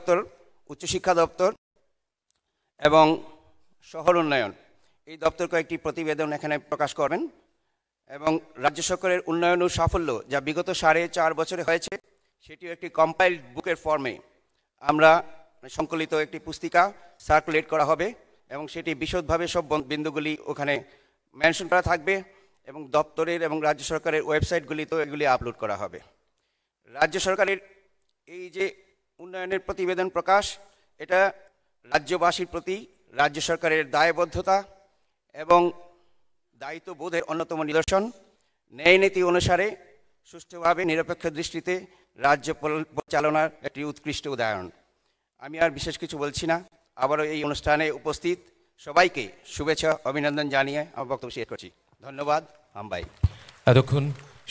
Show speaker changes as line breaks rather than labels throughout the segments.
দপ্তর, উচ্চশিক্ষা দপ্তর এবং শহর উন্নয়ন এই দপ্তর কয়েকটি প্রতিবেদন এখানে প্রকাশ করবেন এবং রাজ্য সরকারের উন্নয়ন ও সাফল্য যা বিগত 4.5 বছরে হয়েছে সেটিও একটি কম্পাইলড বুকের ফর্মে আমরা সংকলিত একটি পুস্তিকা সার্কুলেট করা হবে এবং সেটি বিশদভাবে সব বিন্দুগুলি ওখানে মেনশন করা থাকবে এবং দপ্তরের এবং রাজ্য সরকারের ওয়েবসাইটগুলিতেও এগুলি আপলোড করা হবে। রাজ্য সরকারের এই যে উন্নয়নের প্রতিবেদন প্রকাশ, এটা রাজ্যবাসীর প্রতি রাজ্য সরকারের দায়বদ্ধতা এবং দায়িত্ববোধের অন্যতম নিদর্শন। ন্যায় নীতি অনুসারে সুষ্ঠুভাবে নিরপেক্ষ দৃষ্টিতে রাজ্য পরিচালনার একটি উৎকৃষ্ট উদাহরণ। আমি আর বিশেষ কিছু বলছি না। আবারও এই অনুষ্ঠানে উপস্থিত সবাইকে শুভেচ্ছা অভিনন্দন জানিয়ে আমার বক্তব্য শেষ করছি। ধন্যবাদ। আমবাই।
এতক্ষণ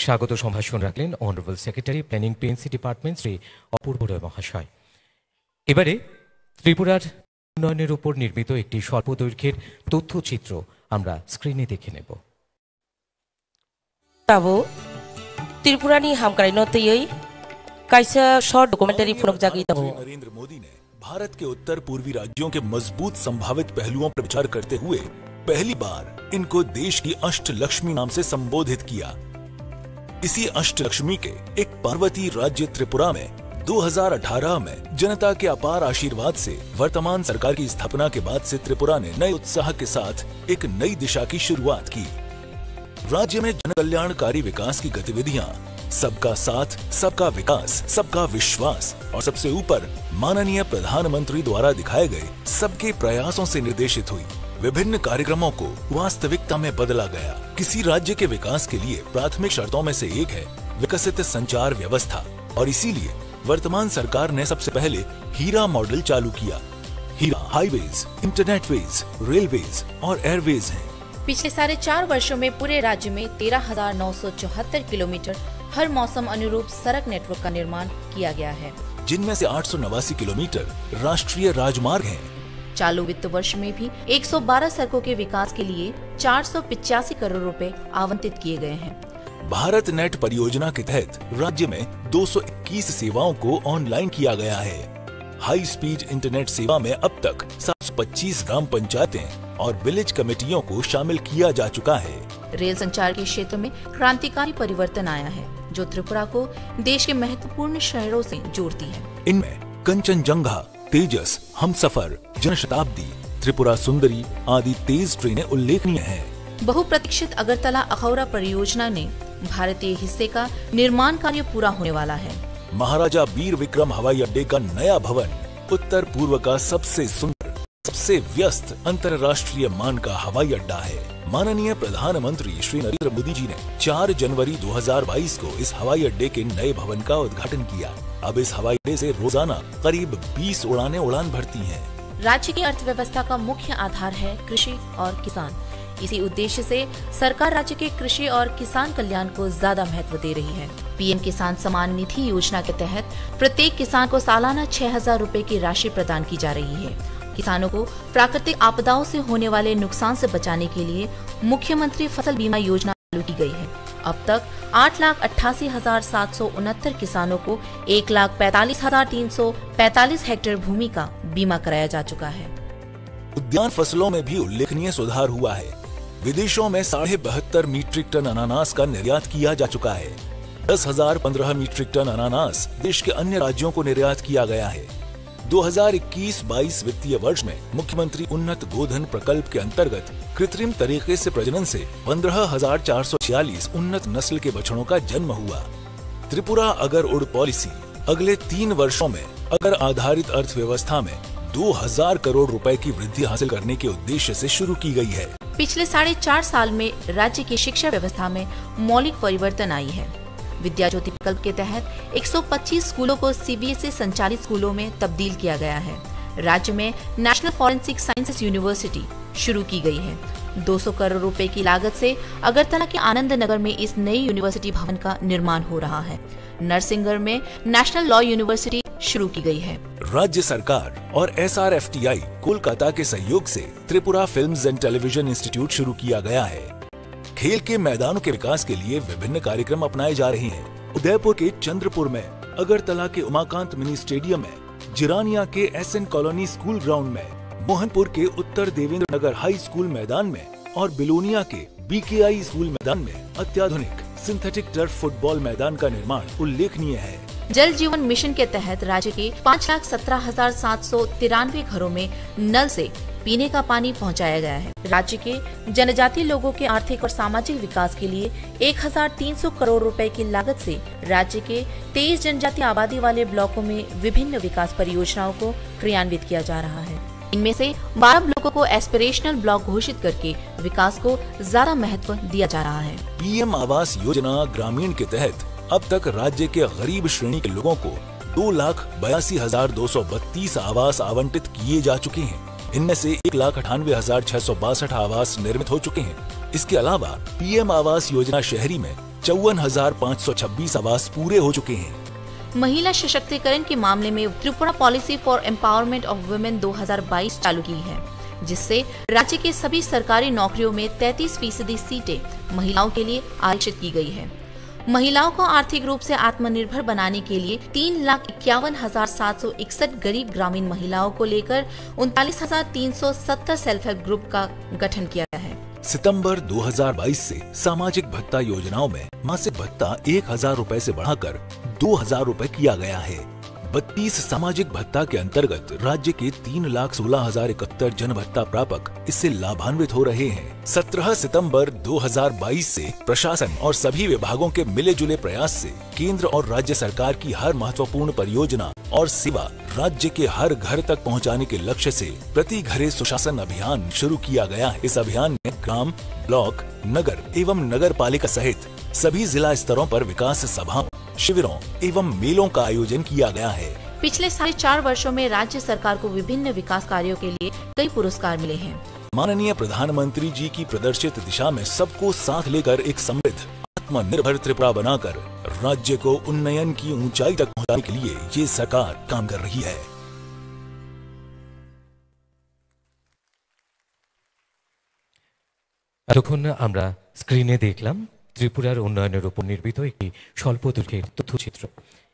স্বাগত সম্ভাষণ রাখলেন honourable secretary planning PNC department Shri Apurba Roy মহাশয়। এবারে ত্রিপুরার উন্নয়নের উপর নির্মিত একটি স্বল্পদৈর্ঘ্যের তথ্যচিত্র আমরা স্ক্রিনে দেখে নেব।
त्रिपुरानी हामकारि नोतयै कैसा शॉर्ट डॉक्यूमेंटरी फुनक जागी तब
नरेंद्र मोदी ने भारत के उत्तर पूर्वी राज्यों के मजबूत संभावित पहलुओं पर विचार करते हुए पहली बार इनको देश की अष्टलक्ष्मी नाम से संबोधित किया। इसी अष्टलक्ष्मी के एक पार्वती राज्य त्रिपुरा में 2018 में जनता के अपार आशीर्वाद से वर्तमान सरकार की स्थापना के बाद से त्रिपुरा ने नए उत्साह के साथ एक नई दिशा की शुरुआत की। राज्य में जन कल्याणकारी विकास की गतिविधियां सबका साथ, सबका विकास, सबका विश्वास और सबसे ऊपर माननीय प्रधानमंत्री द्वारा दिखाए गए सबके प्रयासों से निर्देशित हुई। विभिन्न कार्यक्रमों को वास्तविकता में बदला गया। किसी राज्य के विकास के लिए प्राथमिक शर्तों में से एक है विकसित संचार व्यवस्था और इसीलिए वर्तमान सरकार ने सबसे पहले हीरा मॉडल चालू किया। हीरा हाईवेज, इंटरनेटवेज, रेलवेज और एयरवेज हैं।
पिछले 4.5 वर्षों में पूरे राज्य में 13,974 किलोमीटर हर मौसम अनुरूप सड़क नेटवर्क का निर्माण किया गया है,
जिनमें से 889 किलोमीटर राष्ट्रीय राजमार्ग हैं।
चालू वित्त वर्ष में भी 112 सड़कों के विकास के लिए 485 करोड़ रुपए आवंटित किए गए हैं।
भारत नेट परियोजना के तहत राज्य में 221 सेवाओं को ऑनलाइन किया गया है। हाई स्पीड इंटरनेट सेवा में अब तक 725 ग्राम पंचायतें और विलेज कमेटियों को शामिल किया जा चुका है।
रेल संचार के क्षेत्र में क्रांतिकारी परिवर्तन आया है, जो त्रिपुरा को देश के महत्वपूर्ण शहरों से जोड़ती है।
इनमें कंचनजंगा, तेजस, हमसफर, जनशताब्दी, त्रिपुरा सुंदरी आदि तेज ट्रेनें उल्लेखनीय हैं।
बहुप्रतीक्षित अगरतला अखौरा परियोजना ने भारतीय हिस्से का निर्माण कार्य पूरा होने वाला है।
महाराजा वीर विक्रम हवाई अड्डे का नया भवन उत्तर पूर्व का सबसे सुंदर, सबसे व्यस्त अंतर्राष्ट्रीय मान का हवाई अड्डा है। माननीय प्रधानमंत्री श्री नरेंद्र मोदी जी ने 4 जनवरी 2022 को इस हवाई अड्डे के नए भवन का उद्घाटन किया। अब इस हवाई अड्डे से रोजाना करीब 20 उड़ानें उड़ान भरती हैं।
राज्य की अर्थव्यवस्था का मुख्य आधार है कृषि और किसान। इसी उद्देश्य से सरकार राज्य के कृषि और किसान कल्याण को ज्यादा महत्व दे रही है। पीएम किसान सम्मान निधि योजना के तहत प्रत्येक किसान को सालाना 6,000 रुपए की राशि प्रदान की जा रही है। किसानों को प्राकृतिक आपदाओं से होने वाले नुकसान से बचाने के लिए मुख्यमंत्री फसल बीमा योजना चालू की गई है। अब तक 8,88,769 किसानों को 1,45,345 हेक्टेयर भूमि का बीमा कराया जा चुका है।
उद्यान फसलों में भी उल्लेखनीय सुधार हुआ है। विदेशों में 72.5 मीट्रिक टन अनानास का निर्यात किया जा चुका है। 10,015 मीट्रिक टन अनानास देश के अन्य राज्यों को निर्यात किया गया है। 2021-22 वित्तीय वर्ष में मुख्यमंत्री उन्नत गोधन प्रकल्प के अंतर्गत कृत्रिम तरीके से प्रजनन से 15,446 उन्नत नस्ल के बछड़ों का जन्म हुआ। त्रिपुरा अगर उड़ पॉलिसी अगले 3 वर्षों में अगर आधारित अर्थव्यवस्था में 2,000 करोड़ रुपए की वृद्धि हासिल करने के उद्देश्य से शुरू की गई है।
पिछले 4.5 साल में राज्य की शिक्षा व्यवस्था में मौलिक परिवर्तन आई है। विद्या ज्योति प्रकल्प के तहत 125 स्कूलों को सीबीएसई संचालित स्कूलों में तब्दील किया गया है। राज्य में नेशनल फॉरेंसिक साइंसेज यूनिवर्सिटी शुरू की गई है। 200 करोड़ रुपए की लागत से अगरतला के आनंद नगर में इस नई यूनिवर्सिटी भवन का निर्माण हो रहा है। नरसिंहगढ़ में नेशनल लॉ यूनिवर्सिटी शुरू की गई है।
राज्य सरकार और SRFTI कोलकाता के सहयोग से Tripura films and television institute शुरू किया गया है। खेल के मैदानों के विकास के लिए विभिन्न कार्यक्रम अपनाए जा रहे हैं। उदयपुर के चंद्रपुर में, अगरतला के उमाकांत मिनी स्टेडियम में जिरानिया के SN कॉलोनी स्कूल ग्राउंड में, मोहनपुर के उत्तर देवेंद्र नगर हाई स्कूल मैदान में और बिलोनिया के BKI स्कूल मैदान में अत्याधुनिक सिंथेटिक टर्फ फुटबॉल मैदान का निर्माण उल्लेखनीय है।
जल जीवन मिशन के तहत राज्य के 5,17,793 घरों में नल से पीने का पानी पहुंचाया गया है। राज्य के जनजातीय लोगों के आर्थिक और सामाजिक विकास के लिए 1,300 करोड़ रुपए की लागत से राज्य के 23 जनजातीय आबादी वाले ब्लॉकों में विभिन्न विकास परियोजनाओं को क्रियान्वित किया जा रहा है। इनमें से 12 ब्लॉकों को एस्पिरेशनल ब्लॉक घोषित करके विकास को ज्यादा महत्व दिया जा रहा है।
PM आवास योजना ग्रामीण के तहत अब तक राज्य के गरीब श्रेणी के लोगों को 2,82,232 आवास आवंटित किए जा चुके हैं। इनमें से 1,98,662 आवास निर्मित हो चुके हैं। इसके अलावा PM आवास योजना शहरी में 54,526 आवास पूरे हो चुके हैं।
महिला सशक्तिकरण के मामले में Tripura policy for empowerment of women 2022 चालू की है, जिससे राज्य के सभी सरकारी नौकरियों में 33% सीटें महिलाओं के लिए आरक्षित की गई है। महिलाओं को आर्थिक रूप से आत्मनिर्भर बनाने के लिए 3,51,761 गरीब ग्रामीण महिलाओं को लेकर 39,370 सेल्फ हेल्प ग्रुप का गठन किया गया है।
सितंबर 2022 से सामाजिक भत्ता योजनाओं में मासिक भत्ता 1,000 रुपए से बढ़ाकर 2,000 रुपए किया गया है। 32 सामाजिक भत्ता के अंतर्गत राज्य के 3,16,071 जन भत्ता प्रापक इससे लाभान्वित हो रहे हैं। 17 सितंबर 2022 से प्रशासन और सभी विभागों के मिले जुले प्रयास से केंद्र और राज्य सरकार की हर महत्वपूर्ण परियोजना और सेवा राज्य के हर घर तक पहुंचाने के लक्ष्य से प्रति घरे सुशासन अभियान शुरू किया गया है। इस अभियान में ग्राम, ब्लॉक, नगर एवं नगर पालिका सहित सभी जिला स्तरों पर विकास सभाओं, शिविरों एवं मेलों का आयोजन किया गया है।
पिछले 4.5 वर्षों में राज्य सरकार को विभिन्न विकास कार्यों के लिए कई पुरस्कार मिले हैं।
माननीय प्रधानमंत्री जी की प्रदर्शित दिशा में सबको साथ लेकर एक समृद्ध आत्मनिर्भर त्रिपुरा बनाकर राज्य को उन्नयन की ऊंचाई तक पहुंचाने के लिए ये सरकार काम कर रही है।
এতক্ষণ আমরা স্ক্রিনে দেখলাম ত্রিপুরার উন্নয়নের উপর নির্মিত একটি স্বল্প দৈর্ঘ্যের তথ্যচিত্র।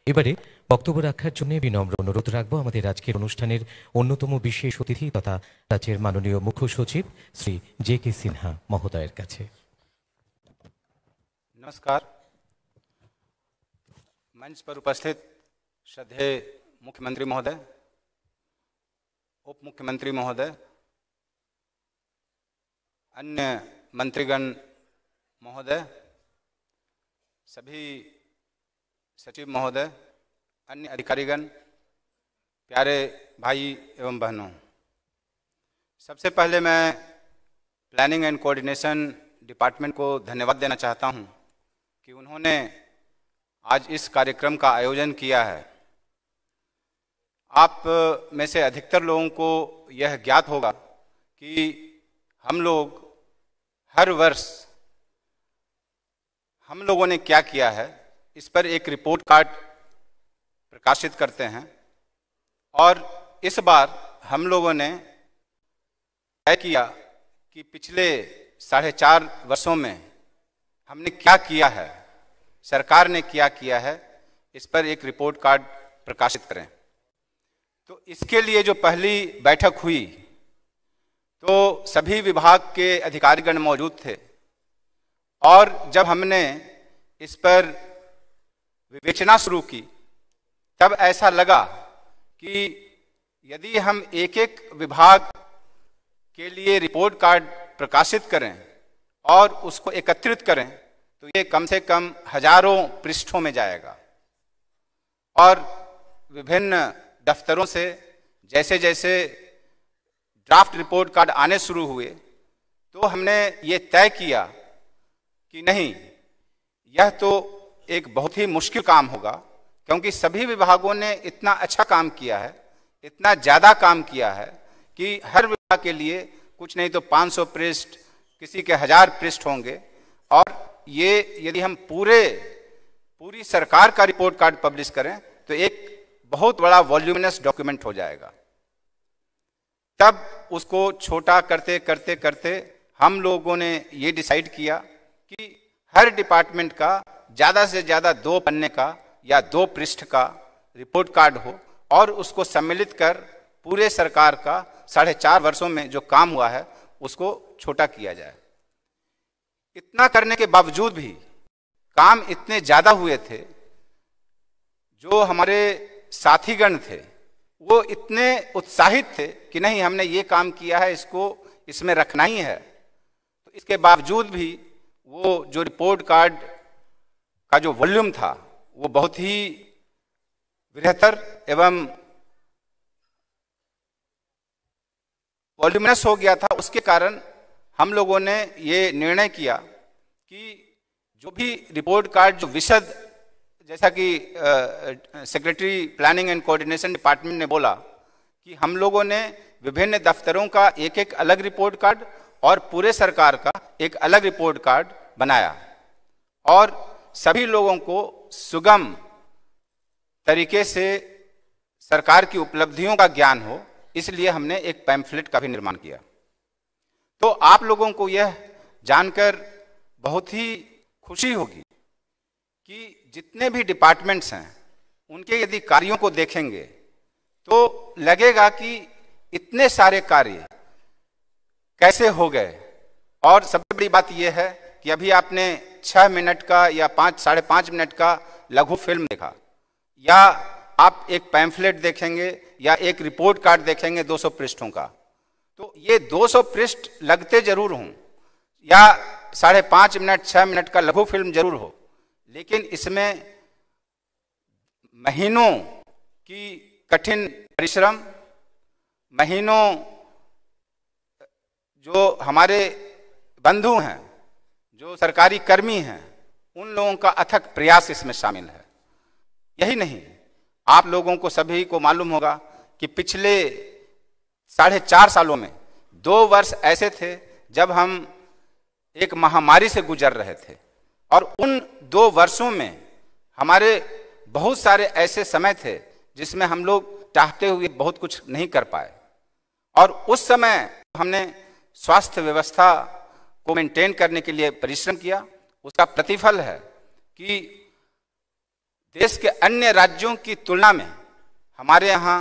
এবারে বক্তব্য রাখার জন্য বিনম্র অনুরোধ রাখবো আমাদের আজকের অনুষ্ঠানের অন্যতম বিশেষ অতিথি তথা রাজ্যের মাননীয় মুখ্য সচিব শ্রী JK সিনহা মহোদয়ের কাছে।
नमस्कार। मंच पर उपस्थित श्रद्धेय मुख्यमंत्री महोदय, उप मुख्यमंत्री महोदय, अन्य मंत्रीगण महोदय, सभी सचिव महोदय, अन्य अधिकारीगण, प्यारे भाई एवं बहनों, सबसे पहले मैं प्लानिंग एंड कोऑर्डिनेशन डिपार्टमेंट को धन्यवाद देना चाहता हूं कि उन्होंने आज इस कार्यक्रम का आयोजन किया है। आप में से अधिकतर लोगों को यह ज्ञात होगा कि हम लोग हर वर्ष हम लोगों ने क्या किया है इस पर एक रिपोर्ट कार्ड प्रकाशित करते हैं और इस बार हम लोगों ने तय किया कि पिछले 4.5 वर्षों में हमने क्या किया है, सरकार ने क्या किया है, इस पर एक रिपोर्ट कार्ड प्रकाशित करें। तो इसके लिए जो पहली बैठक हुई तो सभी विभाग के अधिकारीगण मौजूद थे और जब हमने इस पर विवेचना शुरू की तब ऐसा लगा कि यदि हम एक एक विभाग के लिए रिपोर्ट कार्ड प्रकाशित करें और उसको एकत्रित करें तो ये कम से कम हजारों पृष्ठों में जाएगा। और विभिन्न दफ्तरों से जैसे जैसे ड्राफ्ट रिपोर्ट कार्ड आने शुरू हुए तो हमने ये तय किया कि नहीं, यह तो एक बहुत ही मुश्किल काम होगा क्योंकि सभी विभागों ने इतना अच्छा काम किया है, इतना ज़्यादा काम किया है कि हर विभाग के लिए कुछ नहीं तो 500 पृष्ठ, किसी के 1000 पृष्ठ होंगे और ये यदि हम पूरी सरकार का रिपोर्ट कार्ड पब्लिश करें तो एक बहुत बड़ा वॉल्यूमिनस डॉक्यूमेंट हो जाएगा। तब उसको छोटा करते करते करते हम लोगों ने ये डिसाइड किया कि हर डिपार्टमेंट का ज़्यादा से ज़्यादा 2 पन्ने का या 2 पृष्ठ का रिपोर्ट कार्ड हो और उसको सम्मिलित कर पूरे सरकार का 4.5 वर्षों में जो काम हुआ है उसको छोटा किया जाए। इतना करने के बावजूद भी काम इतने ज्यादा हुए थे, जो हमारे साथीगण थे वो इतने उत्साहित थे कि नहीं हमने ये काम किया है, इसको इसमें रखना ही है। तो इसके बावजूद भी वो जो रिपोर्ट कार्ड का जो वॉल्यूम था वो बहुत ही बृहत्तर एवं वॉल्यूमिनस हो गया था। उसके कारण हम लोगों ने ये निर्णय किया कि जो भी रिपोर्ट कार्ड जो विशद, जैसा कि secretary planning and coordination department ने बोला कि हम लोगों ने विभिन्न दफ्तरों का एक एक अलग रिपोर्ट कार्ड और पूरे सरकार का एक अलग रिपोर्ट कार्ड बनाया, और सभी लोगों को सुगम तरीके से सरकार की उपलब्धियों का ज्ञान हो, इसलिए हमने एक पैम्फलेट का भी निर्माण किया। तो आप लोगों को यह जानकर बहुत ही खुशी होगी कि जितने भी डिपार्टमेंट्स हैं उनके यदि कार्यों को देखेंगे तो लगेगा कि इतने सारे कार्य कैसे हो गए। और सबसे बड़ी बात यह है कि अभी आपने 6 मिनट का या 5-5.5 मिनट का लघु फिल्म देखा, या आप एक पैम्फलेट देखेंगे या एक रिपोर्ट कार्ड देखेंगे 200 पृष्ठों का, तो ये 200 पृष्ठ लगते जरूर हों या 5.5 मिनट 6 मिनट का लघु फिल्म जरूर हो, लेकिन इसमें महीनों की कठिन परिश्रम, महीनों जो हमारे बंधु हैं, जो सरकारी कर्मी हैं, उन लोगों का अथक प्रयास इसमें शामिल है। यही नहीं, आप लोगों को सभी को मालूम होगा कि पिछले 4.5 सालों में 2 वर्ष ऐसे थे जब हम एक महामारी से गुजर रहे थे, और उन 2 वर्षों में हमारे बहुत सारे ऐसे समय थे जिसमें हम लोग चाहते हुए बहुत कुछ नहीं कर पाए, और उस समय हमने स्वास्थ्य व्यवस्था को मेंटेन करने के लिए परिश्रम किया। उसका प्रतिफल है कि देश के अन्य राज्यों की तुलना में हमारे यहाँ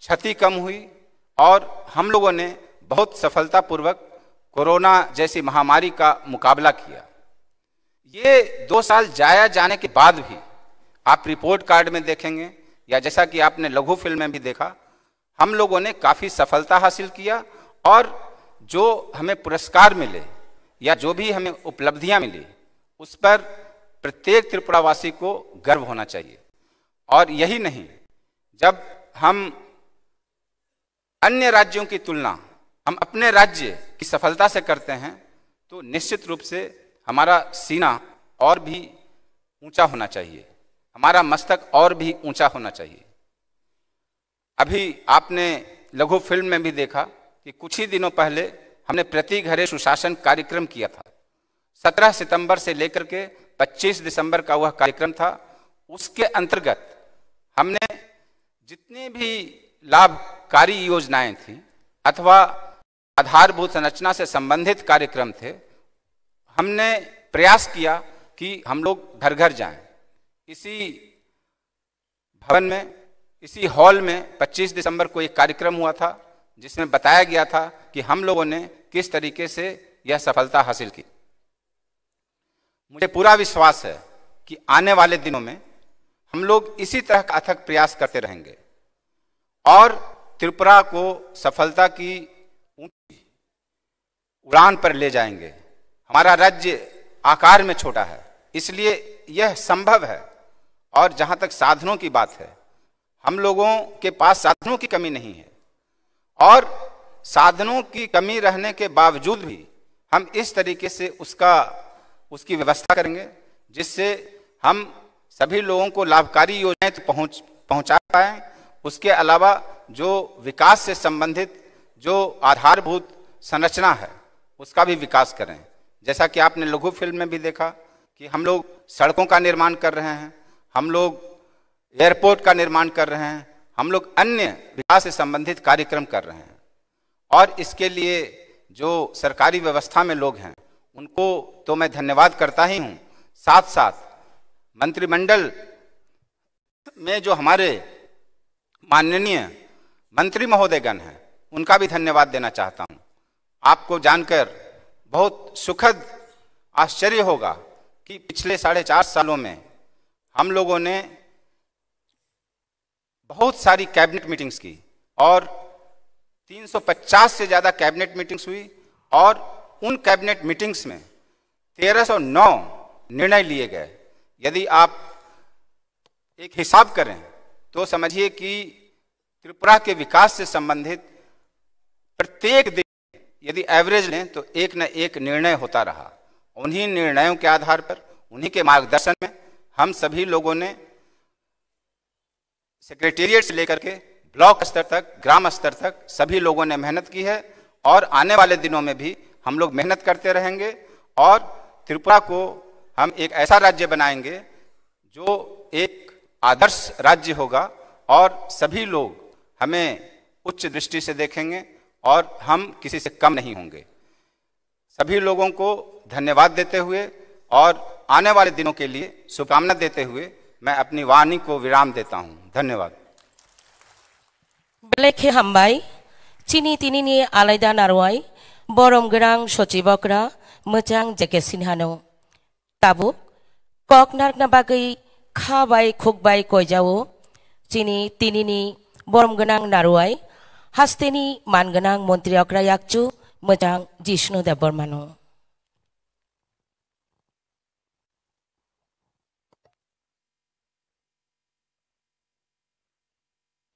क्षति कम हुई और हम लोगों ने बहुत सफलतापूर्वक कोरोना जैसी महामारी का मुकाबला किया। ये 2 साल जाया जाने के बाद भी आप रिपोर्ट कार्ड में देखेंगे या जैसा कि आपने लघु फिल्म में भी देखा, हम लोगों ने काफी सफलता हासिल किया, और जो हमें पुरस्कार मिले या जो भी हमें उपलब्धियां मिली उस पर प्रत्येक त्रिपुरावासी को गर्व होना चाहिए। और यही नहीं, जब हम अन्य राज्यों की तुलना हम अपने राज्य की सफलता से करते हैं तो निश्चित रूप से हमारा सीना और भी ऊंचा होना चाहिए, हमारा मस्तक और भी ऊंचा होना चाहिए। अभी आपने लघु फिल्म में भी देखा कि कुछ ही दिनों पहले हमने प्रति घरे सुशासन कार्यक्रम किया था। 17 सितंबर से लेकर के 25 दिसंबर का वह कार्यक्रम था। उसके अंतर्गत हमने जितनी भी लाभकारी योजनाएं थी अथवा आधारभूत संरचना से संबंधित कार्यक्रम थे, हमने प्रयास किया कि हम लोग घर घर जाएं। इसी भवन में, इसी हॉल में 25 दिसंबर को एक कार्यक्रम हुआ था जिसमें बताया गया था कि हम लोगों ने किस तरीके से यह सफलता हासिल की। मुझे पूरा विश्वास है कि आने वाले दिनों में हम लोग इसी तरह का अथक प्रयास करते रहेंगे और त्रिपुरा को सफलता की ऊंची उड़ान पर ले जाएंगे। हमारा राज्य आकार में छोटा है, इसलिए यह संभव है। और जहां तक साधनों की बात है, हम लोगों के पास साधनों की कमी नहीं है, और साधनों की कमी रहने के बावजूद भी हम इस तरीके से उसकी व्यवस्था करेंगे जिससे हम सभी लोगों को लाभकारी योजनाएं पहुंचा पाएं। उसके अलावा जो विकास से संबंधित जो आधारभूत संरचना है उसका भी विकास करें। जैसा कि आपने लघु फिल्म में भी देखा कि हम लोग सड़कों का निर्माण कर रहे हैं, हम लोग एयरपोर्ट का निर्माण कर रहे हैं, हम लोग अन्य विकास से संबंधित कार्यक्रम कर रहे हैं। और इसके लिए जो सरकारी व्यवस्था में लोग हैं उनको तो मैं धन्यवाद करता ही हूं, साथ साथ मंत्रिमंडल में जो हमारे माननीय मंत्री महोदयगण हैं उनका भी धन्यवाद देना चाहता हूं। आपको जानकर बहुत सुखद आश्चर्य होगा कि पिछले 4.5 सालों में हम लोगों ने बहुत सारी कैबिनेट मीटिंग्स की और 350 से ज़्यादा कैबिनेट मीटिंग्स हुई और उन कैबिनेट मीटिंग्स में 1309 निर्णय लिए गए। यदि आप एक हिसाब करें तो समझिए कि त्रिपुरा के विकास से संबंधित प्रत्येक दिन यदि एवरेज लें तो एक न एक निर्णय होता रहा। उन्हीं निर्णयों के आधार पर, उन्हीं के मार्गदर्शन में हम सभी लोगों ने सेक्रेटेरिएट से लेकर के ब्लॉक स्तर तक, ग्राम स्तर तक सभी लोगों ने मेहनत की है और आने वाले दिनों में भी हम लोग मेहनत करते रहेंगे और त्रिपुरा को हम एक ऐसा राज्य बनाएंगे जो एक आदर्श राज्य होगा और सभी लोग हमें उच्च दृष्टि से देखेंगे और हम किसी से कम नहीं होंगे। सभी लोगों को धन्यवाद देते हुए और आने वाले दिनों के लिए शुभकामना देते हुए मैं अपनी वाणी को विराम देता हूं। धन्यवाद।
बेलेखे हामबाय चिनी तिनिनि आलायदा नारवाय बरम गोनां सचिबकरा मोजां जेकेट सिनहानो ताबु कक नारना बागै खाबाय खुकबाय कयजावो चिनी तिनिनि बरम गोनां नारवाय हास्तेनि मानगोनां मन्त्रि अग्रा याकचु मोजां जिष्णु देव बर्मानो।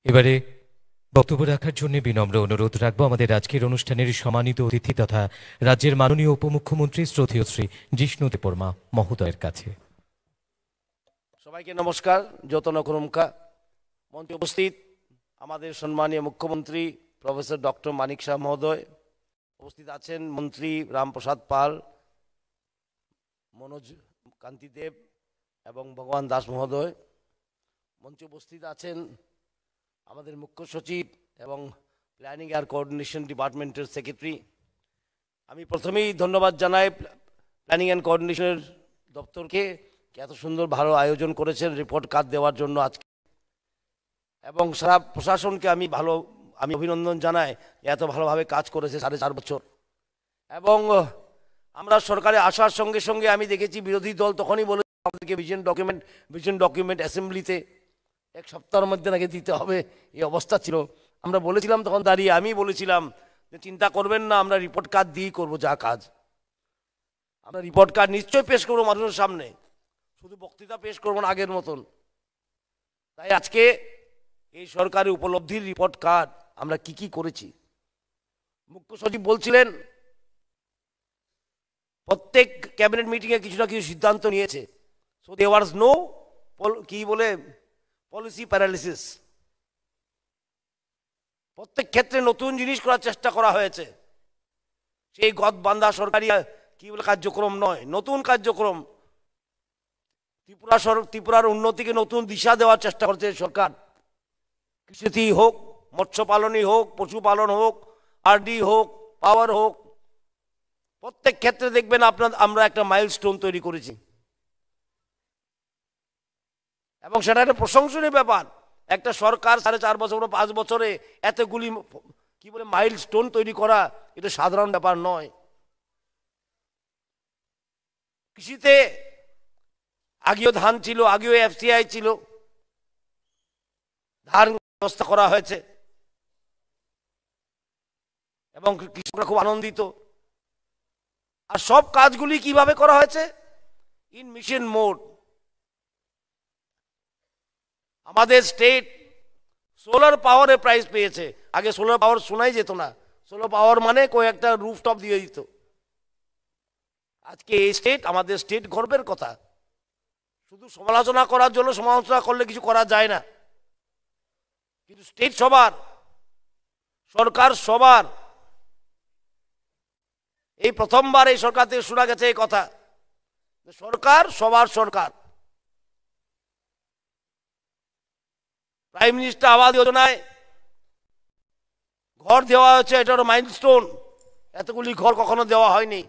এবারে বক্তব্য রাখার জন্য বিনম্র অনুরোধ রাখবো আমাদের আজকের অনুষ্ঠানের সম্মানিত অতিথি তথা রাজ্যের মাননীয় উপমুখ্যমন্ত্রী শ্রদ্ধেয় শ্রী জিষ্ণু দেববর্মা মহোদয়ের কাছে।
সবাইকে নমস্কার। যতন করুমকা মঞ্চে উপস্থিত আমাদের সম্মানীয় মুখ্যমন্ত্রী প্রফেসর ডক্টর মানিক শাহ মহোদয়, উপস্থিত আছেন মন্ত্রী রামপ্রসাদ পাল, মনোজ কান্তি দেব এবং ভগবান দাস মহোদয়। মঞ্চে উপস্থিত আছেন আমাদের মুখ্য সচিব এবং প্ল্যানিং আর কোঅর্ডিনেশন ডিপার্টমেন্টের সেক্রেটারি। আমি প্রথমেই ধন্যবাদ জানাই প্ল্যানিং অ্যান্ড কোঅর্ডিনেশনের দপ্তরকে, এত সুন্দর ভালো আয়োজন করেছেন রিপোর্ট কার্ড দেওয়ার জন্য আজকে, এবং সারা প্রশাসনকে আমি অভিনন্দন জানাই এত ভালোভাবে কাজ করেছে 4.5 বছর। এবং আমরা সরকারে আসার সঙ্গে সঙ্গে আমি দেখেছি বিরোধী দল তখনই বলে আমাদেরকে ভিশন ডকুমেন্ট অ্যাসেম্বলিতে 1 সপ্তাহের মধ্যে নাকি দিতে হবে, এই অবস্থা ছিল। আমরা বলেছিলাম তখন দাঁড়িয়ে, আমি বলেছিলাম যে চিন্তা করবেন না, আমরা রিপোর্ট কার্ড দিয়েই করবো যা কাজ। আমরা রিপোর্ট কার্ড নিশ্চয়ই পেশ করবো মানুষের সামনে, শুধু বক্তৃতা পেশ করবো না আগের মতন। তাই আজকে এই সরকারের উপলব্ধির রিপোর্ট কার্ড আমরা কি করেছি। মুখ্য সচিব বলছিলেন প্রত্যেক ক্যাবিনেট মিটিংয়ে কিছু না কিছু সিদ্ধান্ত নিয়েছে। সো দেয়ার ওয়াজ নো কি বলে পলিসি প্যারালিসিস। প্রত্যেক ক্ষেত্রে নতুন জিনিস করার চেষ্টা করা হয়েছে। সেই গদ বান্ধা সরকারি কি বলে কার্যক্রম নয়, নতুন কার্যক্রম। ত্রিপুরার উন্নতিকে নতুন দিশা দেওয়ার চেষ্টা করছে সরকার। কৃষি হোক, মৎস্য পালনই হোক, পশুপালন হোক, আরডি হোক, পাওয়ার হোক, প্রত্যেক ক্ষেত্রে দেখবেন আমরা একটা মাইলস্টোন তৈরি করেছি এবং সেটা একটা প্রশংসনীয় ব্যাপার। একটা সরকার 4.5 বছর 5 বছরে এতগুলি কি বলে মাইলস্টোন তৈরি করা এটা সাধারণ ব্যাপার নয়। কৃষিতে আগেও ধান ছিল, আগেও এফসিআই ছিল, ধান ব্যবস্থা করা হয়েছে এবং কৃষকরা খুব আনন্দিত। আর সব কাজগুলি কিভাবে করা হয়েছে? In mission mode. আমাদের স্টেট সোলার পাওয়ারে প্রাইজ পেয়েছে। আগে সোলার পাওয়ার শোনাই যেত না, সোলার পাওয়ার মানে কয়েকটা রুফটপ দিয়ে দিত। আজকে এই স্টেট, আমাদের স্টেট গর্বের কথা। শুধু সমালোচনা করার জন্য সমালোচনা করলে কিছু করা যায় না, কিন্তু স্টেট সবার, সরকার সবার। এই প্রথমবার এই সরকার থেকে শোনা গেছে এই কথা, সরকার সবার সরকার। প্রাইম মিনিস্টার আবাস যোজনায় ঘর দেওয়া হয়েছে, এটা একটা মাইলস্টোন। এতগুলি ঘর কখনো দেওয়া হয়নি,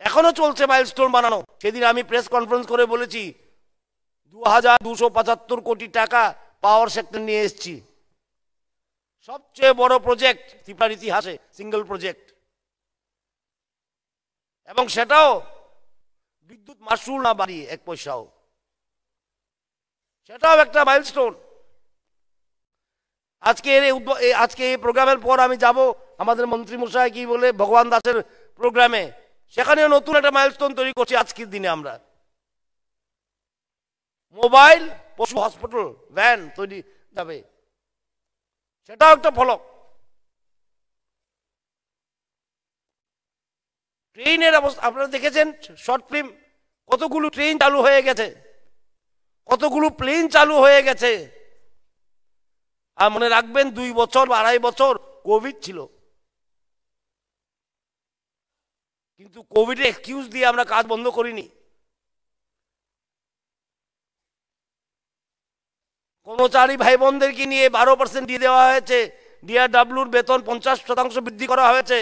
এখনো চলছে মাইলস্টোন বানানো। সেদিন আমি প্রেস কনফারেন্স করে বলেছি 2275 কোটি টাকা পাওয়ার সেক্টর নিয়ে এসেছি, সবচেয়ে বড় প্রজেক্ট ত্রিপুরার ইতিহাসে, সিঙ্গেল প্রজেক্ট, এবং সেটাও বিদ্যুৎ মাশুল না বাড়িয়ে 1 পয়সাও, সেটাও একটা মাইলস্টোন। আজকে এই প্রোগ্রামের পর আমি যাব আমাদের মন্ত্রী মশাই কি বলে ভগবান দাসের প্রোগ্রামে, সেখানে নতুন একটা মাইলস্টোন তৈরি করছি আজকের দিনে আমরা। মোবাইল পশু হসপিটাল ভ্যান তৈরি যাবে, সেটাও একটা ফলক। ট্রেনের অবস্থা আপনারা দেখেছেন, শর্ট ফিল্ম, কতগুলো ট্রেন চালু হয়ে গেছে, কতগুলো প্লেন চালু হয়ে গেছে। আর মনে রাখবেন 2 বছর বা 2.5 বছর কোভিড ছিল, কিন্তু কোভিডের এক্সকিউজ দিয়ে আমরা কাজ বন্ধ করিনি। কর্মচারী ভাই বোনদেরকে নিয়ে 12% দিয়ে দেওয়া হয়েছে, ডিআরডব্লিউর বেতন 50% বৃদ্ধি করা হয়েছে।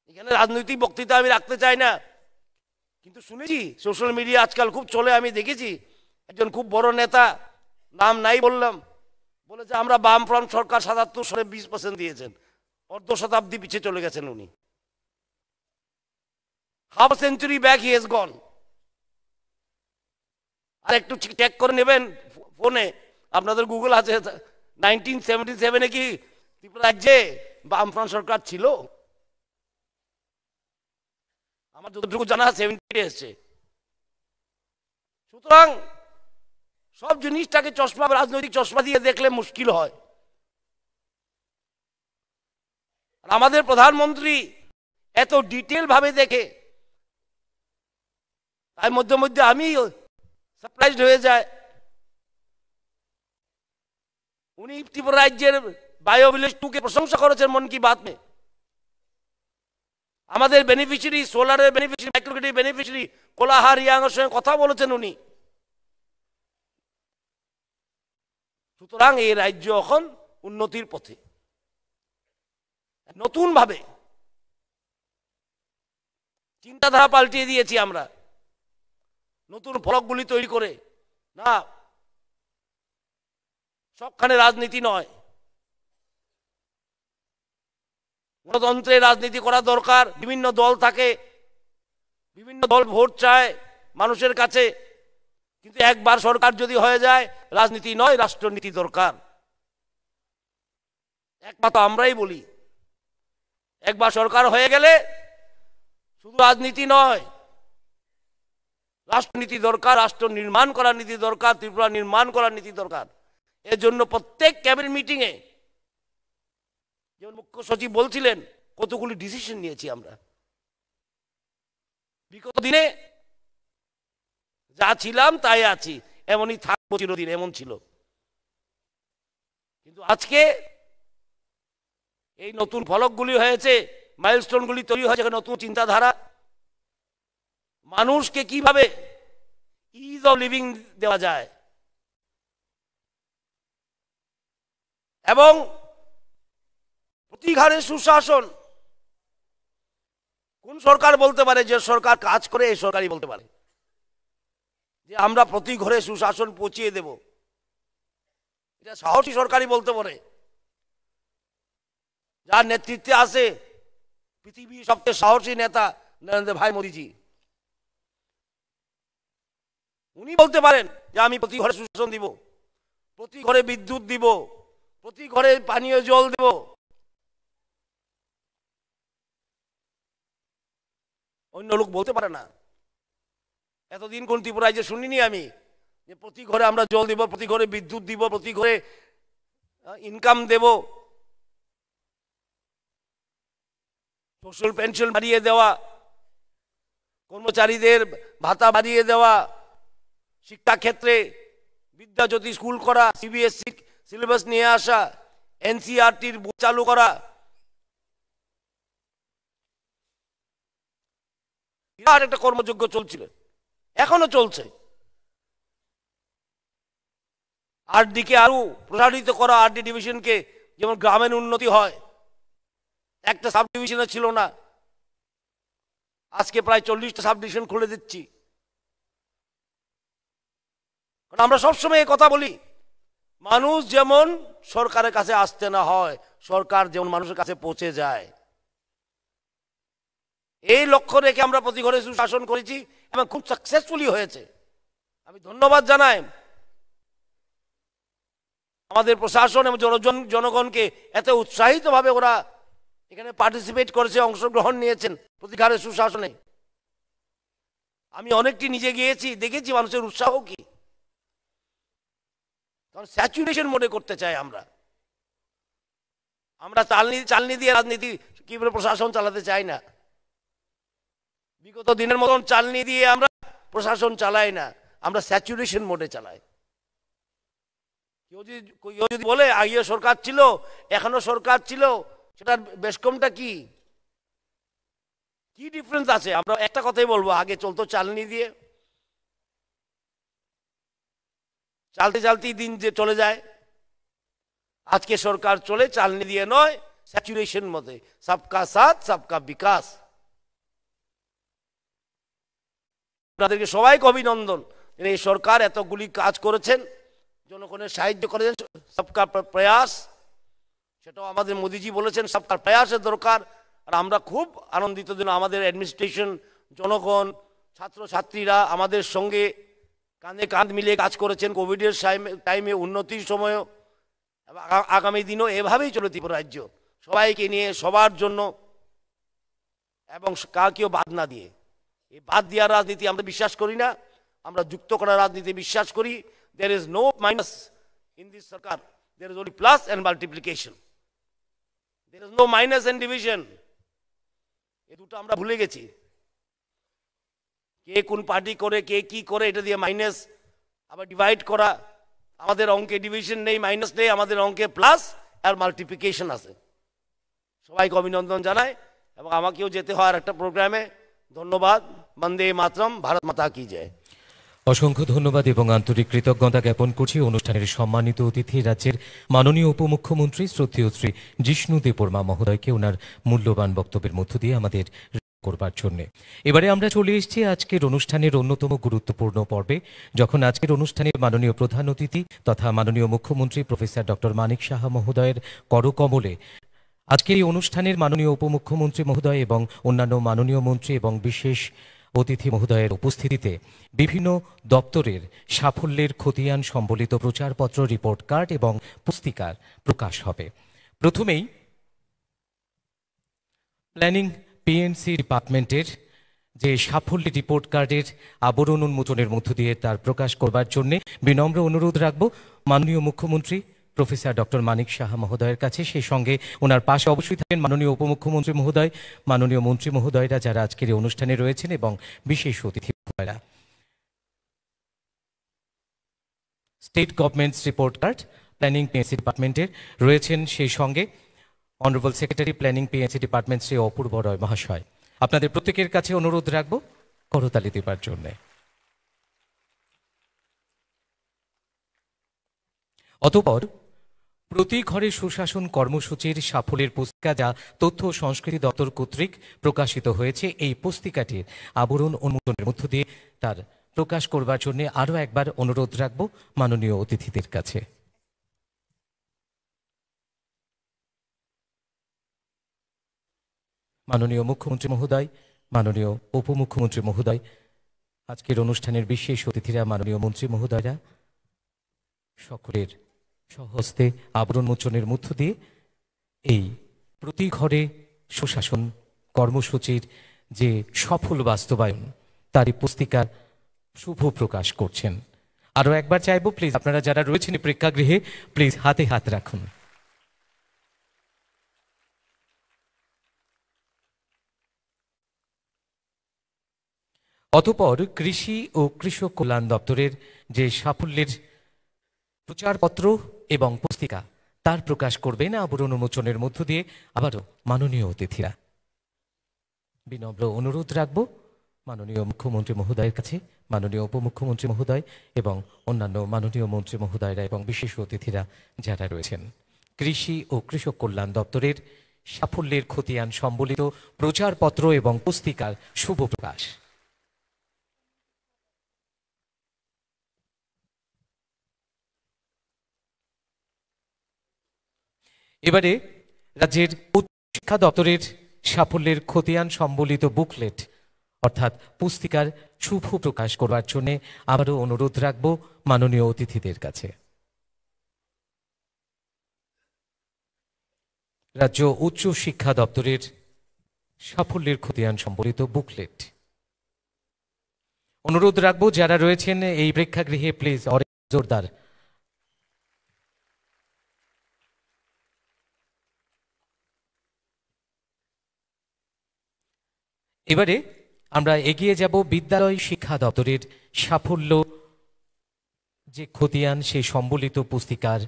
এখানে রাজনৈতিক বক্তৃতা আমি রাখতে চাই না, কিন্তু শুনেছি সোশ্যাল মিডিয়া আজকাল খুব চলে, আমি দেখেছি একজন খুব বড় নেতা, নাম নাই বললাম, বলেছে আমরা বামফ্রন্ট সরকার 77 সালে 20% দিয়েছেন, অর্ধ শতাব্দী পিছিয়ে চলে গেছেন উনি। Half century back he has gone. আর একটু চেক করে নেবেন ফোনে, আপনাদের গুগল আছে, 1977 কি ত্রিপুরা রাজ্যে বামফ্রন্ট সরকার ছিল? আমার যতটুকু জানা 70 এসছে। সুতরাং সব জিনিসটাকে চশমা, রাজনৈতিক চশমা দিয়ে দেখলে মুশকিল হয়। আর আমাদের প্রধানমন্ত্রী এত ডিটেল ভাবে দেখে, তার মধ্যে মধ্যে আমি সারপ্রাইজড হয়ে যায়। উনি ত্রিপুরা রাজ্যের বায়োভিলেজ 2 কে প্রশংসা করেছেন মন কি বাত মে। আমাদের বেনিফিশিয়ারি, সোলারের বেনিফিশিয়ারি, মাইক্রোক্রেডিট বেনিফিশিয়ারি কোলাহার ইয়াংয়ের সঙ্গে কথা বলেছেন উনি। সুতরাং এই রাজ্য এখন উন্নতির পথে। নতুন ভাবে চিন্তাধারা পাল্টিয়ে দিয়েছি আমরা, নতুন ফলকগুলি তৈরি করে। না, সবখানে রাজনীতি নয়, গণতন্ত্রে রাজনীতি করা দরকার। বিভিন্ন দল থাকে, বিভিন্ন দল ভোট চায় মানুষের কাছে, কিন্তু একবার সরকার যদি হয়ে যায়, রাজনীতি নয়, রাষ্ট্রনীতি দরকার। একমাত্র আমরাই বলি, একবার সরকার হয়ে গেলে শুধু রাজনীতি নয়, রাষ্ট্রনীতি দরকার, রাষ্ট্র নির্মাণ করার নীতি দরকার, ত্রিপুরা নির্মাণ করার নীতি দরকার। এর জন্য প্রত্যেক ক্যাবিনেট মিটিংয়ে, যেমন মুখ্য সচিব বলছিলেন, কতগুলি ডিসিশন নিয়েছি আমরা। বিগত দিনে যা ছিলাম তাই আছি, এমনই থাকবো চিরদিন, এমন ছিল। কিন্তু আজকে এই নতুন ফলকগুলি হয়েছে, মাইলস্টোনগুলি তৈরি হয়েছে, নতুন চিন্তাধারা, মানুষকে কিভাবে ইজ অফ লিভিং দেওয়া যায়, এবং প্রতি ঘরে সুশাসন। কোন সরকার বলতে পারে, যে সরকার কাজ করে এই সরকারই বলতে পারে যে আমরা প্রতি ঘরে সুশাসন পৌঁছিয়ে দেব? এটা সাহসী সরকারই বলতে পারে, যার নেতৃত্বে আছে পৃথিবীর সবচেয়ে সাহসী নেতা নরেন্দ্র ভাই মোদীজি। উনি বলতে পারেন যে আমি প্রতি ঘরে সুশাসন দিব, প্রতি ঘরে বিদ্যুৎ দিব, প্রতি ঘরে পানীয় জল দেব। অন্য লোক বলতে পারে না। এতদিন কোন ত্রিপুরা রাজ্যে শুনিনি আমি যে প্রতি ঘরে আমরা জল দিব, প্রতি ঘরে বিদ্যুৎ দিব, প্রতি ঘরে ইনকাম দেব, সোশ্যাল পেনশন বাড়িয়ে দেওয়া, কর্মচারীদের ভাতা বাড়িয়ে দেওয়া, শিক্ষাক্ষেত্রে বিদ্যাজ্যোতি স্কুল করা, সিবিএসসি সিলেবাস নিয়ে আসা, এনসিইআরটির বই চালু করা। বিরাট একটা কর্মযজ্ঞ চলছিল, এখনো চলছে। আরডিকে আরো প্রসারিত করা, আরডি ডিভিশনকে, যেমন গ্রামের উন্নতি হয়। একটা সাব ডিভিশনে ছিল না, আজকে প্রায় 40টা সাব ডিভিশন খুলে দিচ্ছি। কারণ আমরা সবসময় এই কথা বলি, মানুষ যেমন সরকারের কাছে আসতে না হয়, সরকার যেমন মানুষের কাছে পৌঁছে যায়, এই লক্ষ্য রেখে আমরা প্রতি ঘরে সুশাসন করেছি এবং খুব সাকসেসফুলি হয়েছে। আমি ধন্যবাদ জানাই আমাদের প্রশাসন এবং জনগণকে, এত উৎসাহিতভাবে ওরা এখানে পার্টিসিপেট করেছে, অংশগ্রহণ নিয়েছেন প্রতি ঘরে সুশাসনে। আমি অনেকটি নিজে গিয়েছি, দেখেছি মানুষের উৎসাহ কি। কারণ স্যাচুরেশন মোডে করতে চাই আমরা চালনি দিয়ে রাজনীতি কিভাবে প্রশাসন চালাতে চাই না। বিগত দিনের মতন চালনি দিয়ে আমরা প্রশাসন চালাই না, আমরা স্যাচুরেশন মোডে চালাই। কেউ যদি বলে আগে সরকার ছিল, এখনো সরকার ছিল, সেটার বেশকমটা কি ডিফারেন্স আছে? আমরা একটা কথাই বলবো, আগে চলতো চালনি দিয়ে, চালতে চালতেই দিন যে চলে যায়। আজকে সরকার চলে চালনি দিয়ে নয়, স্যাচুরেশন মধ্যে, সবকা সাথ সবকা বিকাশ। আপনাদেরকে সবাইকে অভিনন্দন, এই সরকার এতগুলি কাজ করেছেন, জনগণের সাহায্য করেছেন, সবকা প্রয়াস, সেটাও আমাদের মোদিজি বলেছেন সবকা প্রয়াসের দরকার। আর আমরা খুব আনন্দিত দিন, আমাদের অ্যাডমিনিস্ট্রেশন, জনগণ, ছাত্রছাত্রীরা আমাদের সঙ্গে কাঁধে কাঁধ মিলিয়ে কাজ করেছেন কোভিডের টাইমে, উন্নতির সময়ও, আগামী দিনও এভাবেই চলে ত্রিপুরা রাজ্য, সবাইকে নিয়ে সবার জন্য, এবং কাউকেও বাদ না দিয়ে। এই বাদ দেওয়ার রাজনীতি আমরা বিশ্বাস করি না, আমরা যুক্ত করার রাজনীতি বিশ্বাস করি। there is no minus in this sarkar, there is only plus and multiplication, there is no minus and division। এই দুটো আমরা ভুলে গেছি, কে কোন পার্টি করে, কে কি করে, এটা দিয়ে মাইনাস আবার ডিভাইড করা। আমাদের অঙ্কে ডিভিশন নেই, মাইনাস নেই, আমাদের অঙ্কে প্লাস আর মাল্টিপ্লিকেশন আছে। সবাইকে অভিনন্দন জানাই, এবং আমাকেও যেতে হয় আর একটা প্রোগ্রামে। ধন্যবাদ। বন্দে মাতরম, ভারত মাতা কি জয়।
অসংখ্য ধন্যবাদ এবং আন্তরিক কৃতজ্ঞতা জ্ঞাপন করছি অনুষ্ঠানের সম্মানিত অতিথি রাজ্যের মাননীয় উপমুখ্যমন্ত্রী শ্রদ্ধেয় শ্রী জিষ্ণু দেববর্মা মহোদয়কে ওনার মূল্যবান বক্তব্যের মধ্য দিয়ে আমাদের করবার জন্য। এবারে আমরা চলে এসেছি আজকের অনুষ্ঠানের অন্যতম গুরুত্বপূর্ণ পর্বে, যখন আজকের অনুষ্ঠানের মাননীয় প্রধান অতিথি তথা মাননীয় মুখ্যমন্ত্রী প্রফেসর ডক্টর মানিক সাহা মহোদয়ের করকমলে আজকের এই অনুষ্ঠানের মাননীয় উপমুখ্যমন্ত্রী মহোদয় এবং অন্যান্য মাননীয় মন্ত্রী এবং বিশেষ অতিথি মহোদয়ের উপস্থিতিতে বিভিন্ন দপ্তরের সাফল্যের খতিয়ান সম্বলিত প্রচারপত্র, রিপোর্ট কার্ড এবং পুস্তিকার প্রকাশ হবে। প্রথমেই প্ল্যানিং পিএনসি ডিপার্টমেন্টের যে সাফল্য রিপোর্ট কার্ডের আবরণ উন্মোচনের মধ্য দিয়ে তার প্রকাশ করবার জন্য বিনম্র অনুরোধ রাখব মাননীয় মুখ্যমন্ত্রী প্রফেসর ডক্টর মানিক সাহা মহোদয়ের কাছে। সেই সঙ্গে ওনার পাশে অবশ্যই থাকেন মাননীয় উপমুখ্যমন্ত্রী মহোদয়, মাননীয় মন্ত্রী মহোদয়রা যারা আজকের এই অনুষ্ঠানে রয়েছেন, এবং বিশেষ অতিথি মহোদয়রা। State governments report card planning PNC ডিপার্টমেন্টের রয়েছেন, সেই সঙ্গে honourable secretary planning PNC department Shri Apurba Roy মহাশয়। আপনাদের প্রত্যেকের কাছে অনুরোধ রাখবো করতালি দেবার জন্য। অতঃপর প্রতি ঘরে সুশাসন কর্মসূচির সাফল্যের পুস্তিকা, যা তথ্য ও সংস্কৃতি দপ্তর কর্তৃক প্রকাশিত হয়েছে, এই পুস্তিকাটির আবরণ উন্মোচনের মধ্য দিয়ে তার প্রকাশ করবার জন্য আরও একবার অনুরোধ রাখব মাননীয় অতিথিদের কাছে। মাননীয় মুখ্যমন্ত্রী মহোদয়, মাননীয় উপমুখ্যমন্ত্রী মহোদয়, আজকের অনুষ্ঠানের বিশেষ অতিথিরা, মাননীয় মন্ত্রী মহোদয়রা, সকলের স্বহস্তে আবরণ মোচনের মধ্য দিয়ে এই প্রতি ঘরে সুশাসন কর্মসূচির যে সফল বাস্তবায়ন তারই পুস্তিকার শুভ প্রকাশ করছেন। আরও একবার চাইব প্লিজ আপনারা যারা রয়েছেন প্রেক্ষাগৃহে, প্লিজ হাতে হাত রাখুন। অতঃপর কৃষি ও কৃষক কল্যাণ দপ্তরের যে সাফল্যের প্রচারপত্র এবং পুস্তিকা তার প্রকাশ করবেন আবরণ উন্মোচনের মধ্য দিয়ে আবারও মাননীয় অতিথিরা। বিনম্র অনুরোধ রাখব মাননীয় মুখ্যমন্ত্রী মহোদয়ের কাছে, মাননীয় উপমুখ্যমন্ত্রী মহোদয় এবং অন্যান্য মাননীয় মন্ত্রী মহোদয়রা এবং বিশেষ অতিথিরা যারা রয়েছেন, কৃষি ও কৃষক কল্যাণ দপ্তরের সাফল্যের খতিয়ান সম্বলিত প্রচারপত্র এবং পুস্তিকার শুভ প্রকাশ। এবারে রাজ্যের উচ্চ শিক্ষা দপ্তরের সাফল্যের খতিয়ান সম্বলিত বুকলেট অর্থাৎ পুস্তিকার শুভ প্রকাশ করবার জন্য আবারও অনুরোধ রাখব মাননীয় অতিথিদের কাছে। রাজ্য উচ্চ শিক্ষা দপ্তরের সাফল্যের খতিয়ান সম্বলিত বুকলেট অনুরোধ রাখবো যারা রয়েছেন এই প্রেক্ষাগৃহে প্লিজ জোরদার। এবারে আমরা এগিয়ে যাব বিদ্যালয় শিক্ষা দপ্তরের সাফল্য যে খতিয়ান সেই সম্বলিত পুস্তিকার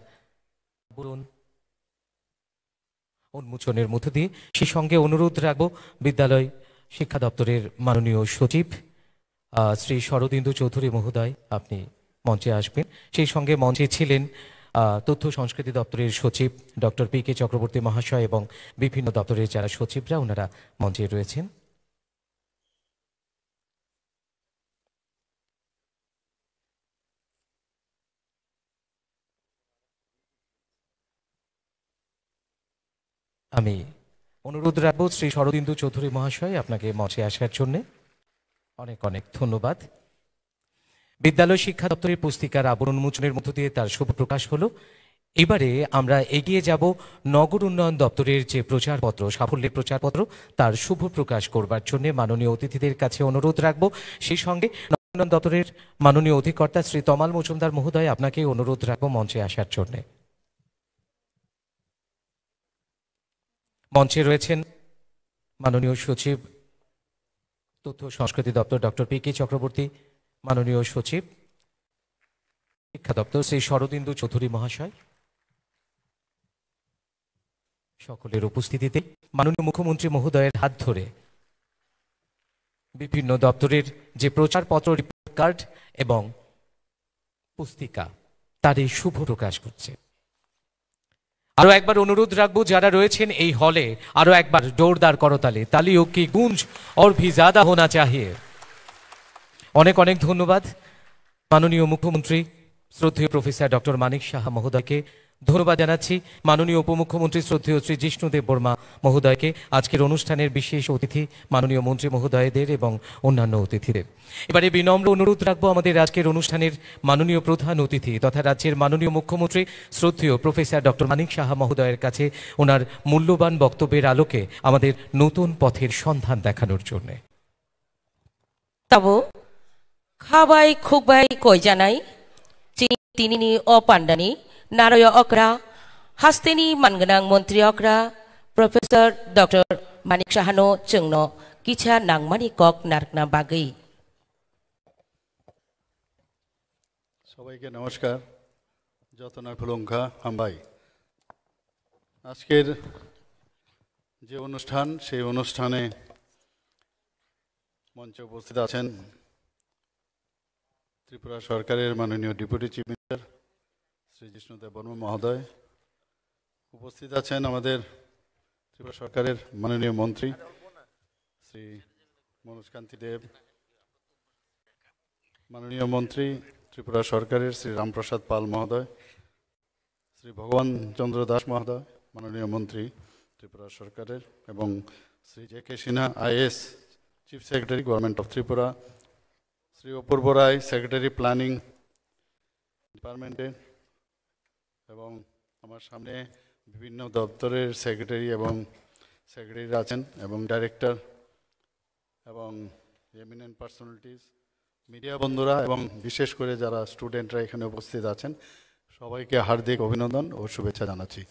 উন্মোচনের মধ্য দিয়ে সেই সঙ্গে অনুরোধ রাখবো বিদ্যালয় শিক্ষা দপ্তরের মাননীয় সচিব শ্রী শরদিন্দু চৌধুরী মহোদয়, আপনি মঞ্চে আসবেন। সেই সঙ্গে মঞ্চে ছিলেন তথ্য সংস্কৃতি দপ্তরের সচিব ডক্টর পি কে চক্রবর্তী মহাশয় এবং বিভিন্ন দপ্তরের যারা সচিবরা ওনারা মঞ্চে রয়েছেন। আমি অনুরোধ রাখবো শ্রী শরদিন্দু চৌধুরী মহাশয় আপনাকে মঞ্চে আসার জন্য অনেক অনেক ধন্যবাদ। বিদ্যালয় শিক্ষা দপ্তরের পুস্তিকার আবরণ উন্মোচনের মধ্য দিয়ে তার শুভ প্রকাশ হলো। এবারে আমরা এগিয়ে যাব নগর উন্নয়ন দপ্তরের যে প্রচারপত্র সাফল্যের প্রচারপত্র তার শুভ প্রকাশ করবার জন্য মাননীয় অতিথিদের কাছে অনুরোধ রাখবো। সেই সঙ্গে নগর উন্নয়ন দপ্তরের মাননীয় অধিকর্তা শ্রী তমাল মজুমদার মহোদয় আপনাকে অনুরোধ রাখবো মঞ্চে আসার জন্য। মঞ্চে রয়েছেন মাননীয় সচিব তথ্য সংস্কৃতি দপ্তর ডক্টর পি কে চক্রবর্তী, মাননীয় সচিব শিক্ষা দপ্তর শ্রী শরদিন্দু চৌধুরী মহাশয়। সকলের উপস্থিতিতে মাননীয় মুখ্যমন্ত্রী মহোদয়ের হাত ধরে বিভিন্ন দপ্তরের যে প্রচারপত্র, রিপোর্ট কার্ড এবং পুস্তিকা তার এই শুভ প্রকাশ করছে। আরো একবার অনুরোধ রাখবো যারা রয়েছেন এই হলে আরো একবার জোরদার করতালে, তালিও কি গুঞ্জ और भी ज्यादा होना चाहिए। অনেক অনেক ধন্যবাদ মাননীয় মুখ্যমন্ত্রী শ্রদ্ধেয় প্রফেসর ডক্টর মানিক সাহা মহোদয়কে ধন্যবাদ জানাচ্ছি। মাননীয় উপমুখ্যমন্ত্রী শ্রদ্ধেয় শ্রী জিষ্ণুদেব বর্মা মহোদয়কে, আজকের অনুষ্ঠানের বিশেষ অতিথি মাননীয় মন্ত্রী মহোদয়দের এবং অন্যান্য অতিথিদের। এবারে বিনম্র অনুরোধ রাখবো আমাদের আজকের অনুষ্ঠানের মাননীয় প্রধান অতিথি তথা রাজ্যের মাননীয় মুখ্যমন্ত্রী শ্রদ্ধেয় প্রফেসর ডক্টর মানিক সাহা মহোদয়ের কাছে ওনার মূল্যবান বক্তব্যের আলোকে আমাদের নতুন পথের সন্ধান দেখানোর জন্য।
তবু খাবাই খুববাই কই জানাই তিনি অপান্ডানি নারয় অকরা হাস্তেনি মানগোনাं মন্ত্রী অকরা প্রফেসর ডক্টর মানিক সাহানো जोंनो किछा नांगमानि কক नारकना बागै।
সবাইকে নমস্কার, যতনা খুলুঙ্খা হামবাই। আজকের যে অনুষ্ঠান সেই অনুষ্ঠানে মঞ্চে উপস্থিত আছেন ত্রিপুরা সরকারের মাননীয় deputy chief minister Shri Jishnudev Varma মহোদয়, উপস্থিত আছেন আমাদের ত্রিপুরা সরকারের মাননীয় মন্ত্রী শ্রী মনোজ কান্তি দেব, মাননীয় মন্ত্রী ত্রিপুরা সরকারের শ্রী রামপ্রসাদ পাল মহোদয়, শ্রী ভগবান চন্দ্র দাস মহোদয় মাননীয় মন্ত্রী ত্রিপুরা সরকারের, এবং Shri J K Sinha IAS chief secretary government of Tripura, Shri Apurba Roy secretary planning ডিপার্টমেন্টের, এবং আমার সামনে বিভিন্ন দপ্তরের সেক্রেটারি এবং সেক্রেটারিরা আছেন এবং ডাইরেক্টর এবং এমিনেন্ট পার্সোনালিটিস, মিডিয়া বন্ধুরা এবং বিশেষ করে যারা স্টুডেন্টরা এখানে উপস্থিত আছেন, সবাইকে হার্দিক অভিনন্দন ও শুভেচ্ছা জানাচ্ছি।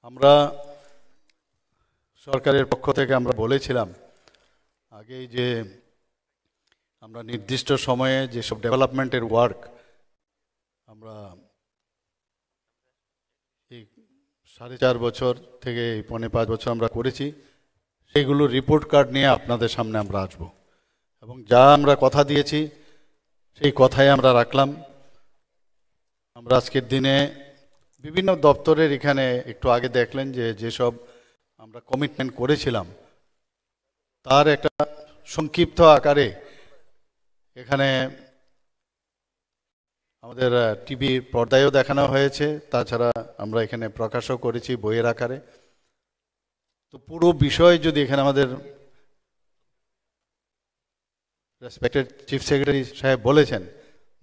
আমরা সরকারের পক্ষ থেকে আমরা বলেছিলাম আগেই যে আমরা নির্দিষ্ট সময়ে যেসব ডেভেলপমেন্টের ওয়ার্ক আমরা এই 4.5 বছর থেকে 4.5 বছর আমরা করেছি, সেইগুলো রিপোর্ট কার্ড নিয়ে আপনাদের সামনে আমরা আসব এবং যা আমরা কথা দিয়েছি সেই কথাই আমরা রাখলাম। আমরা আজকের দিনে বিভিন্ন দপ্তরের এখানে একটু আগে দেখলেন যে যেসব আমরা কমিটমেন্ট করেছিলাম তার একটা সংক্ষিপ্ত আকারে এখানে আমাদের টিভি পর্দায়ও দেখানো হয়েছে, তাছাড়া আমরা এখানে প্রকাশও করেছি বইয়ের আকারে। তো পুরো বিষয় যদি এখানে আমাদের রেসপেক্টেড চিফ সেক্রেটারি সাহেব বলেছেন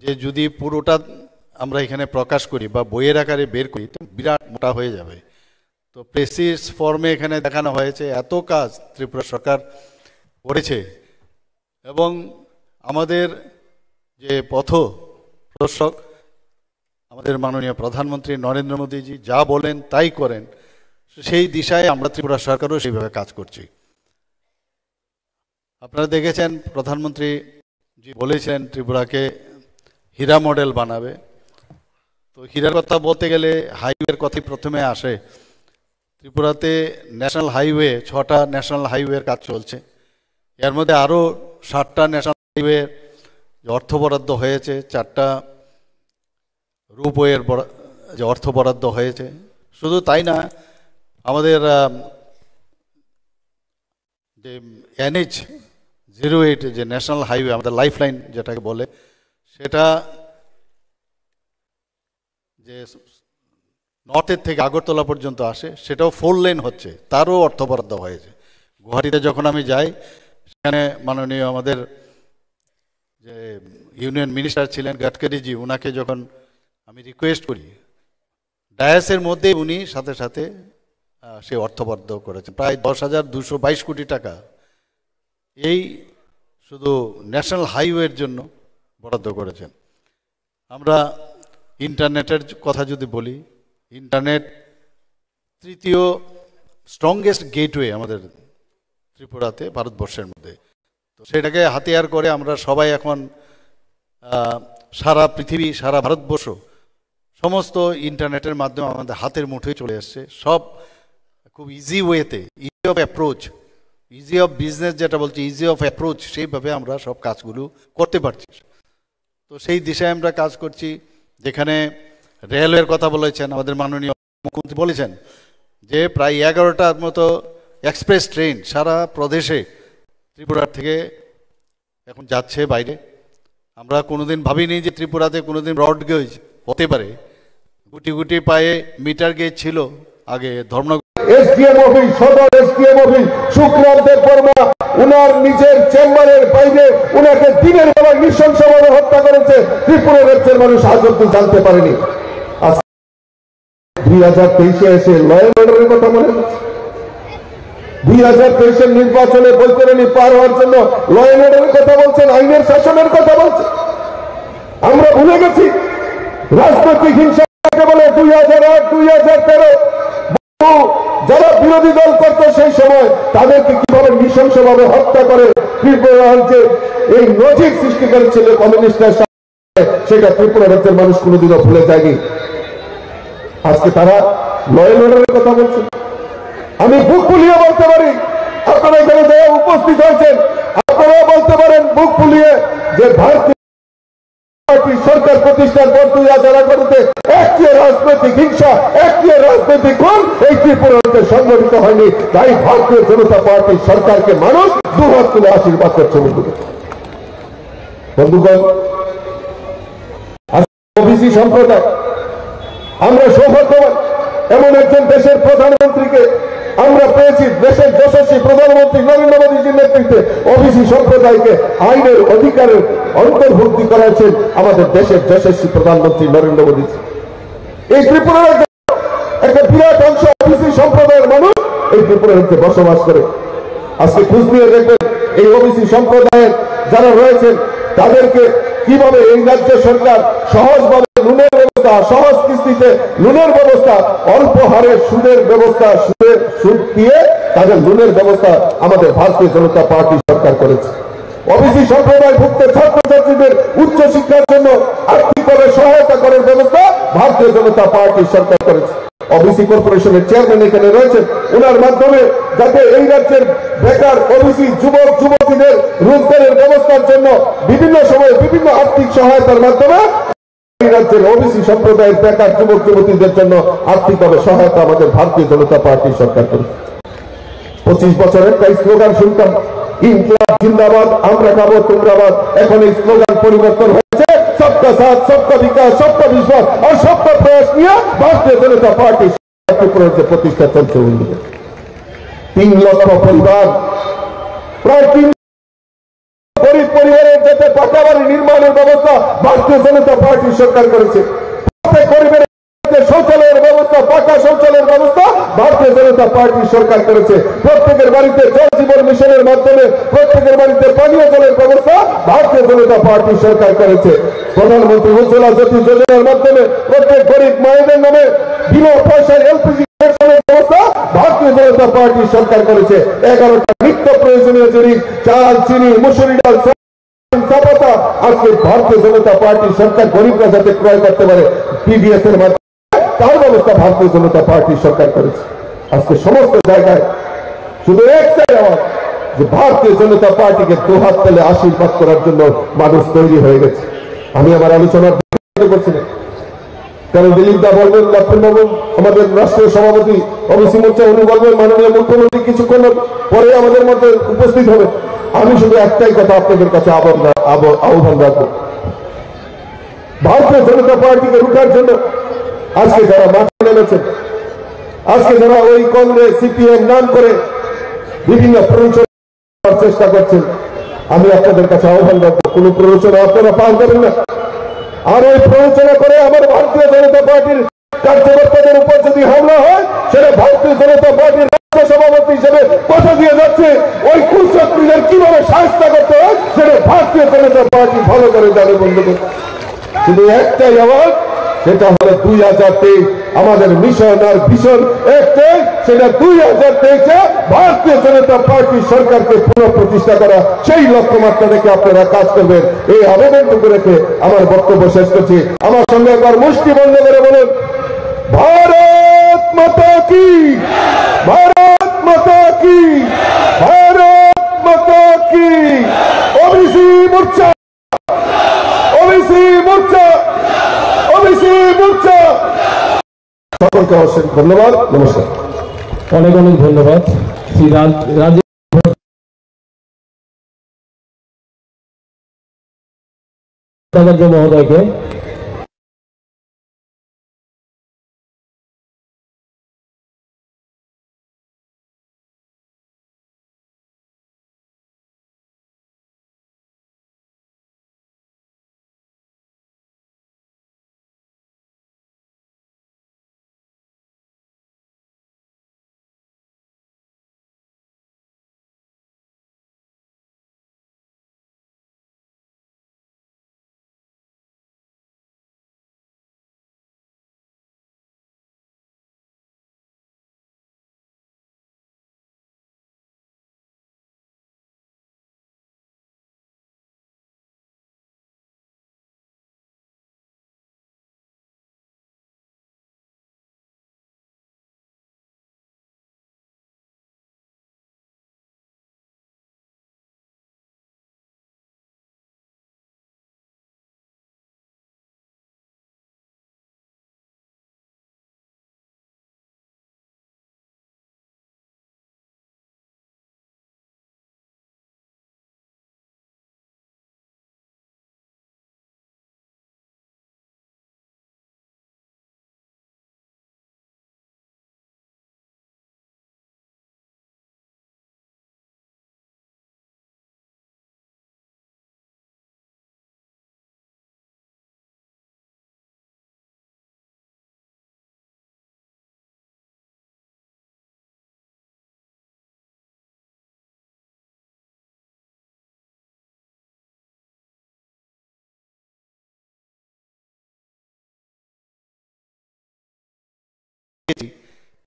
যে যদি পুরোটা আমরা এখানে প্রকাশ করি বা বইয়ের আকারে বের করি তো বিরাট মোটা হয়ে যাবে। তো প্রেসিস ফর্মে এখানে দেখানো হয়েছে এত কাজ ত্রিপুরা সরকার করেছে, এবং আমাদের যে পথ প্রদর্শক আমাদের মাননীয় প্রধানমন্ত্রী নরেন্দ্র মোদীজি যা বলেন তাই করেন, সেই দিশায় আমরা ত্রিপুরা সরকারও সেইভাবে কাজ করছি। আপনারা দেখেছেন প্রধানমন্ত্রী জি বলেছেন ত্রিপুরাকে হীরা মডেল বানাবে। তো হীরার কথা বলতে গেলে হাইওয়ের কথাই প্রথমে আসে। ত্রিপুরাতে ন্যাশনাল হাইওয়ে 6টা ন্যাশনাল হাইওয়ের কাজ চলছে, এর মধ্যে আরও 7টা ন্যাশনাল হাইওয়ে অর্থ বরাদ্দ হয়েছে, 4টা রূপওয়ের যে অর্থ বরাদ্দ হয়েছে। শুধু তাই না, আমাদের যে NH-08 যে ন্যাশনাল হাইওয়ে আমাদের লাইফ লাইন যেটাকে বলে, সেটা যে নর্থের থেকে আগরতলা পর্যন্ত আসে সেটাও 4 লেন হচ্ছে, তারও অর্থ বরাদ্দ হয়েছে। গুয়াহাটিতে যখন আমি যাই সেখানে মাননীয় আমাদের যে ইউনিয়ন মিনিস্টার ছিলেন গডকারিজি, ওনাকে যখন আমি রিকোয়েস্ট করি ডায়াসের মধ্যে উনি সাথে সাথে সে অর্থ বরাদ্দ করেছেন, প্রায় 10,222 কোটি টাকা এই শুধু ন্যাশনাল হাইওয়ের জন্য বরাদ্দ করেছেন। আমরা ইন্টারনেটের কথা যদি বলি, ইন্টারনেট তৃতীয় স্ট্রংগেস্ট গেটওয়ে আমাদের ত্রিপুরাতে ভারতবর্ষের মধ্যে। তো সেটাকে হাতিয়ার করে আমরা সবাই এখন সারা পৃথিবী সারা ভারতবর্ষ সমস্ত ইন্টারনেটের মাধ্যমে আমাদের হাতের মুঠোয় চলে এসছে, সব খুব ইজি ওয়েতে, easy of approach, easy of business যেটা বলছি, ইজি অফ অ্যাপ্রোচ, সেইভাবে আমরা সব কাজগুলো করতে পারছি। তো সেই দিশায় আমরা কাজ করছি। যেখানে রেলওয়ের কথা বলেছেন আমাদের মাননীয় মুখ্যমন্ত্রী বলেছেন যে প্রায় 11টার মতো এক্সপ্রেস ট্রেন সারা প্রদেশে ত্রিপুরার থেকে এখন যাচ্ছে বাইরে। আমরা কোনোদিন ভাবিনি যে ত্রিপুরাতে কোনোদিন ব্রড গেজ হতে পারে। গুটি গুটি পায়ে মিটার গেজ ছিল আগে ধর্মনগর
এসডিএম অফিস, সদর এসডিএম অফিস শুক্রান্তের পর্বা উনার নিজের চেম্বারের বাইরে উনাকে দিনের বেলা নৃশংসভাবে হত্যা করেছে ত্রিপুরা রাজ্যের মানুষ আজ অব্দি জানতে পারেনি। 2023-এ এসে ল অ্যান্ড অর্ডারের কথা মনে হচ্ছে, 2023-এর নির্বাচনে বৈতরণী পার হওয়ার জন্য ল অ্যান্ড অর্ডারের কথা বলছেন, আইনের শাসনের কথা বলছেন। আমরা ভুলে গেছি রাজনৈতিক হিংসা বলে 2008, 2013 যারা বিরোধী দল করতো সেই সময় তাদেরকে কিভাবে নৃশংসভাবে হত্যা করে ত্রিপুরা রাজ্যে এই নজির সৃষ্টি করেছিল কমিউনিস্টের সাথে, সেটা ত্রিপুরা রাজ্যের মানুষ কোনোদিনও ভুলে যায়নি। আজকে তারা ল অ্যান্ড অর্ডারের কথা বলছে। আমি বুক ফুলিয়ে বলতে পারি, আপনারা এখানে যারা উপস্থিত হয়েছেন আপনারাও বলতে পারেন বুক ফুলিয়ে যে ভারতীয় সরকার প্রতিষ্ঠার পর 2011-তে একটি রাজনৈতিক হিংসা, একটি রাজনৈতিক খুন এই ত্রিপুরাতে সংগঠিত হয়নি। তাই ভারতীয় জনতা পার্টির সরকারকে মানুষ দুহাত তুলে আশীর্বাদ করছে। বন্ধুগণ, ওবিসি সম্প্রদায় আমরা সৌভাগ্যবান, এমন একজন দেশের প্রধানমন্ত্রীকে আমরা পেয়েছি। দেশের যশস্বী প্রধানমন্ত্রী নরেন্দ্র মোদীজির নেতৃত্বে ওবিসি সম্প্রদায়কে আইনের অধিকারের অন্তর্ভুক্তি করেছেন আমাদের দেশের যশস্বী প্রধানমন্ত্রী নরেন্দ্র মোদী। এই ত্রিপুরা রাজ্যে একটা বিরাট অংশ ওবিসি সম্প্রদায়ের মানুষ এই ত্রিপুরা রাজ্যে বসবাস করে। আজকে খোঁজ নিয়ে দেখবেন এই ওবিসি সম্প্রদায়ের যারা রয়েছেন তাদেরকে কিভাবে এই রাজ্য সরকার সহজভাবে লোনের ব্যবস্থা, সহজ কিস্তিতে লোনের ব্যবস্থা, অল্প হারে সুদের ব্যবস্থা, সুদ দিয়ে তাদের লোনের ব্যবস্থা আমাদের ভারতীয় জনতা পার্টি সরকার করেছে। ওবিসি সম্প্রদায় ভুক্ত ছাত্রছাত্রীদের উচ্চ শিক্ষার জন্য আর্থিকভাবে সহায়তা করার ব্যবস্থা ভারতীয় জনতা পার্টি সরকার করেছে। ওবিসি কর্পোরেশনের চেয়ারম্যান এখানে রয়েছেন, ওনার মাধ্যমে যাতে এই রাজ্যের বেকার ওবিসি যুবক যুবতীদের রোজগারের ব্যবস্থার জন্য বিভিন্ন সময়ে বিভিন্ন আর্থিক সহায়তার মাধ্যমে এই রাজ্যের ওবিসি সম্প্রদায়ের বেকার যুবক যুবতীদের জন্য আর্থিকভাবে সহায়তা আমাদের ভারতীয় জনতা পার্টি সরকার করেছে। 25 বছরের তাই স্লোগান শুনতাম, ইনকলাব জিন্দাবাদ, আমরা খাবো তোমরা বাদ। এখন এই স্লোগান পরিবর্তন হয়েছে, সবকা सबका साथ, सबका विकास, सबका विश्वास और सबका प्रयास किया भारतीय जनता पार्टी से प्रतिष्ठा चलते हुई 3 লক্ষ পরিবার, প্রায় 3 গরিব পরিবারের যাতে পাকা বাড়ি নির্মাণের ব্যবস্থা ভারতীয় জনতা পার্টি সরকার করেছে। প্রত্যেক পরিবারের শৌচালয়ের ব্যবস্থা, পাকা শৌচালয়ের ব্যবস্থা ভারতীয় জনতা পার্টি সরকার করেছে। প্রত্যেকের বাড়িতে জল জীবন মিশনের মাধ্যমে প্রত্যেকের বাড়িতে পানীয় জলের ব্যবস্থা ভারতীয় জনতা পার্টি সরকার করেছে। প্রধানমন্ত্রী উজ্জ্বলা জ্যোতি যোজনার মাধ্যমে প্রত্যেক গরিব মায়েদের নামে বিনা পয়সায় এলপিজি ব্যবস্থা ভারতীয় জনতা পার্টি সরকার করেছে। 11টা নিত্য প্রয়োজনীয় জিনিস, চাল, চিনি, মুসুরি ডাল, চাপাতা আজকে ভারতীয় জনতা পার্টি সরকার গরিবরা যাতে ক্রয় করতে পারে পিবিএস এর মাধ্যমে তার ব্যবস্থা ভারতীয় জনতা পার্টি সরকার করেছে। আজকে সমস্ত জায়গায় শুধু একটাই আওয়াজ যে ভারতীয় জনতা পার্টিকে দুহাত পেলে আশীর্বাদ করার জন্য মানুষ তৈরি হয়ে গেছে। আমি আমার আলোচনার করছি না, কারণ দিলীপ দা বলবেন, লক্ষ্মণবাবু আমাদের রাষ্ট্রীয় সভাপতি ওবিসি মোর্চা, উনি বলবেন, মাননীয় মুখ্যমন্ত্রী কিছুক্ষণ পরে আমাদের মধ্যে উপস্থিত হবে। আমি শুধু একটাই কথা আপনাদের কাছে আহ্বান রাখবো, ভারতীয় জনতা পার্টিকে রুখার জন্য আজকে যারা মাঠে নেমেছেন, আজকে যারা ওই কংগ্রেস সিপিএম নাম করে বিভিন্ন প্ররোচনার চেষ্টা করছেন, আমি আপনাদের কাছে আহ্বান রাখবো, কোন প্ররোচনা আপনারা পান করবেন না। আর ওই প্ররোচনা করে আমার ভারতীয় জনতা পার্টির কার্যকর্তাদের উপর যদি হামলা হয়, সেটা ভারতীয় জনতা পার্টির রাজ্য সভাপতি হিসেবে কথা দিয়ে যাচ্ছে, ওই কুচক্রীদের কিভাবে সাহায্য করতে হয় সেটা ভারতীয় জনতা পার্টি ভালো করে জানে। বন্ধুদের শুধু একটাই আওয়াজ, সেটা হলো 2023 আমাদের মিশন আর ভিশন একটাই, সেটা 2023-এ ভারতীয় জনতা পার্টি সরকারকে পুনঃপ্রতিষ্ঠা করা, সেই লক্ষ্যমাত্রা রেখে আপনারা কাজ করবেন। এই আবেদনটুকু রেখে আমার বক্তব্য শেষ করছি। আমার সঙ্গে একবার মুষ্টি বন্ধ করে বলুন, ভারত মাতা কি, ভারত মাতা কি, ভারত মাতা কি। ওবিসি মোর্চা, ওবিসি মোর্চা, ওবিসি মোর্চা। সকলকে অসংখ্য ধন্যবাদ, নমস্কার।
অনেক অনেক ধন্যবাদ শ্রী রাজীব মহোদয়কে।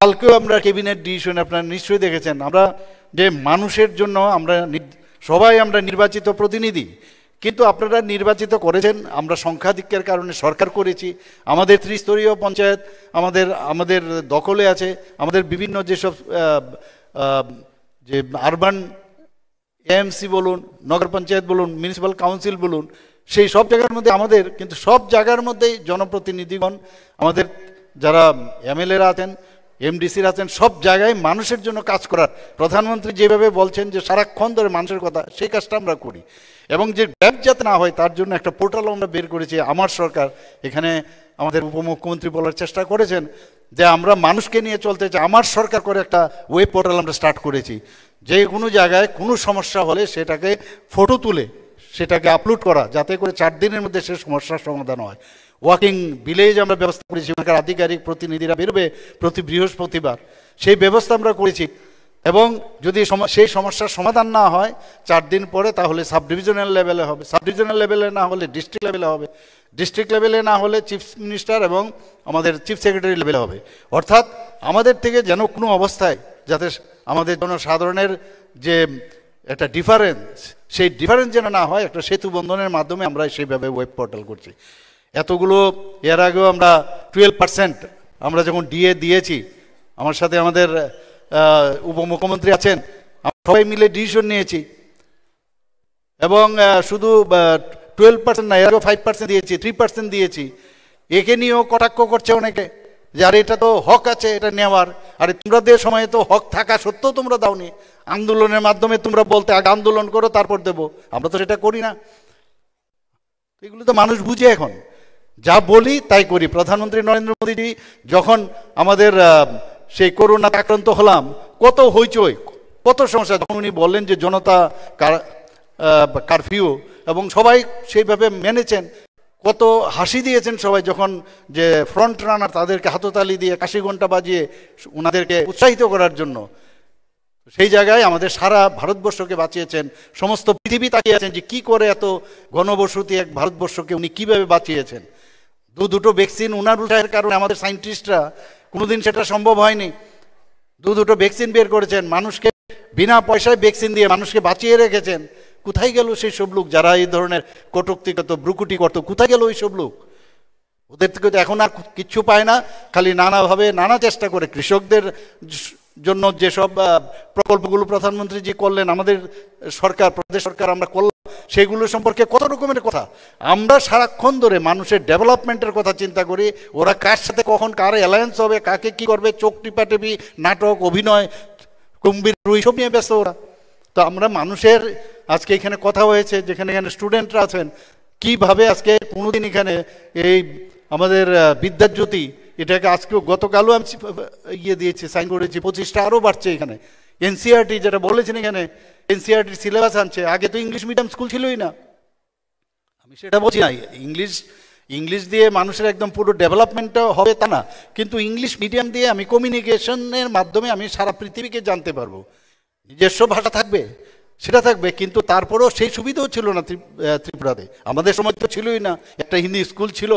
কালকেও আমরা ক্যাবিনেট ডিসিশন আপনারা নিশ্চয়ই দেখেছেন, আমরা যে মানুষের জন্য আমরা সবাই আমরা নির্বাচিত প্রতিনিধি, কিন্তু আপনারা নির্বাচিত করেছেন, আমরা সংখ্যাধিক্যের কারণে সরকার করেছি, আমাদের ত্রিস্তরীয় পঞ্চায়েত আমাদের দখলে আছে, আমাদের বিভিন্ন যেসব যে আরবান এএমসি বলুন, নগর পঞ্চায়েত বলুন, মিউনিসিপ্যাল কাউন্সিল বলুন, সেই সব জায়গার মধ্যে আমাদের কিন্তু সব জায়গার মধ্যেই জনপ্রতিনিধিগণ, আমাদের যারা এমএলএরা আছেন, এমডিসির আছেন, সব জায়গায় মানুষের জন্য কাজ করার, প্রধানমন্ত্রী যেভাবে বলছেন যে সারাক্ষণ ধরে মানুষের কথা, সেই কাজটা আমরা করি। এবং যে গ্যাপ যাতে না হয় তার জন্য একটা পোর্টাল আমরা বের করেছি, আমার সরকার। এখানে আমাদের উপমুখ্যমন্ত্রী বলার চেষ্টা করেছেন যে আমরা মানুষকে নিয়ে চলতে চাই, আমার সরকার করে একটা ওয়েব পোর্টাল আমরা স্টার্ট করেছি। যে কোনো জায়গায় কোনো সমস্যা হলে সেটাকে ফটো তুলে সেটাকে আপলোড করা, যাতে করে 4 দিনের মধ্যে সে সমস্যার সমাধান হয়। ওয়াকিং ভিলেজ আমরা ব্যবস্থা করেছি, ওখানকার আধিকারিক প্রতিনিধিরা বেরোবে প্রতি বৃহস্পতিবার, সেই ব্যবস্থা আমরা করেছি। এবং যদি সেই সমস্যার সমাধান না হয় 4 দিন পরে, তাহলে সাব ডিভিশনাল লেভেলে হবে, সাব ডিভিশনাল লেভেলে না হলে ডিস্ট্রিক্ট লেভেলে হবে, ডিস্ট্রিক্ট লেভেলে না হলে চিফ মিনিস্টার এবং আমাদের চিফ সেক্রেটারি লেভেলে হবে। অর্থাৎ আমাদের থেকে যেন কোনো অবস্থায় যাতে আমাদের জনসাধারণের যে একটা ডিফারেন্স, সেই ডিফারেন্স যেন না হয়, একটা সেতু বন্ধনের মাধ্যমে আমরা সেইভাবে ওয়েব পোর্টাল করছি। এতগুলো এর আগেও আমরা 12% আমরা যখন ডিএ দিয়েছি, আমার সাথে আমাদের উপমুখ্যমন্ত্রী আছেন, আমরা সবাই মিলে ডিসিশন নিয়েছি এবং শুধু 12% না, এর আগেও 5% দিয়েছি, 3% দিয়েছি। একে নিয়েও কটাক্ষ করছে অনেকে যে আরে এটা তো হক আছে এটা নেওয়ার, আরে তোমরা দেওয়ার সময় তো হক থাকা সত্ত্বেও তোমরা দাওনি, আন্দোলনের মাধ্যমে তোমরা বলতে আগে আন্দোলন করো তারপর দেবো, আমরা তো সেটা করি না। এগুলো তো মানুষ বুঝে, এখন যা বলি তাই করি। প্রধানমন্ত্রী নরেন্দ্র মোদীজি যখন আমাদের সেই করোনাতে আক্রান্ত হলাম, কত হইচই, কত সমস্যা, যখন উনি বললেন যে জনতা কারফিউ, এবং সবাই সেইভাবে মেনেছেন, কত হাসি দিয়েছেন সবাই, যখন যে ফ্রন্ট রানার তাদেরকে হাততালি দিয়ে কাশি ঘণ্টা বাজিয়ে ওনাদেরকে উৎসাহিত করার জন্য, সেই জায়গায় আমাদের সারা ভারতবর্ষকে বাঁচিয়েছেন। সমস্ত পৃথিবী তাকিয়ে আছেন যে কি করে এত ঘনবসতি এক ভারতবর্ষকে উনি কিভাবে বাঁচিয়েছেন। দুটো ভ্যাকসিন ওনার উৎসাহের কারণে আমাদের সায়েন্টিস্টরা কোনোদিন সেটা সম্ভব হয়নি, দুটো ভ্যাকসিন বের করেছেন, মানুষকে বিনা পয়সায় ভ্যাকসিন দিয়ে মানুষকে বাঁচিয়ে রেখেছেন। কোথায় গেল সেই সব লোক যারা এই ধরনের কটূক্তি করত, ব্রুকুটি করতো? কোথায় গেল ওই সব লোক? ওদের থেকে তো এখন আর কিচ্ছু পায় না, খালি নানাভাবে নানা চেষ্টা করে কৃষকদের জন্য যেসব প্রকল্পগুলো প্রধানমন্ত্রী যে করলেন, আমাদের সরকার, প্রদেশ সরকার আমরা করলাম, সেগুলো সম্পর্কে কত রকমের কথা। আমরা সারাক্ষণ ধরে মানুষের ডেভেলপমেন্টের কথা চিন্তা করি, ওরা কার সাথে কখন কার অ্যালায়েন্স হবে, কাকে কি করবে, চোখ টিপাটিপি, নাটক, অভিনয়, কুম্ভীর এইসব নিয়ে ব্যস্ত ওরা। তো আমরা মানুষের, আজকে এখানে কথা হয়েছে, যেখানে এখানে স্টুডেন্টরা আছেন, কিভাবে আজকে কোনোদিন এখানে এই আমাদের বিদ্যাজ্যোতি, এটাকে আজকেও গতকালও আমি দিয়েছি, সাইন করেছি, 25টা আরও বাড়ছে এখানে। এনসিআরটি যেটা বলেছেন এখানে, এনসিআরটির সিলেবাস আনছে। আগে তো ইংলিশ মিডিয়াম স্কুল ছিলই না, আমি সেটা বলছি না। ইংলিশ দিয়ে মানুষের একদম পুরো ডেভেলপমেন্টটা হবে তা না, কিন্তু ইংলিশ মিডিয়াম দিয়ে আমি কমিউনিকেশনের মাধ্যমে আমি সারা পৃথিবীকে জানতে পারবো। নিজস্ব ভাষা থাকবে, সেটা থাকবে, কিন্তু তারপরেও সেই সুবিধাও ছিল না ত্রিপুরাতে। আমাদের সময় তো ছিলই না, একটা হিন্দি স্কুল ছিল,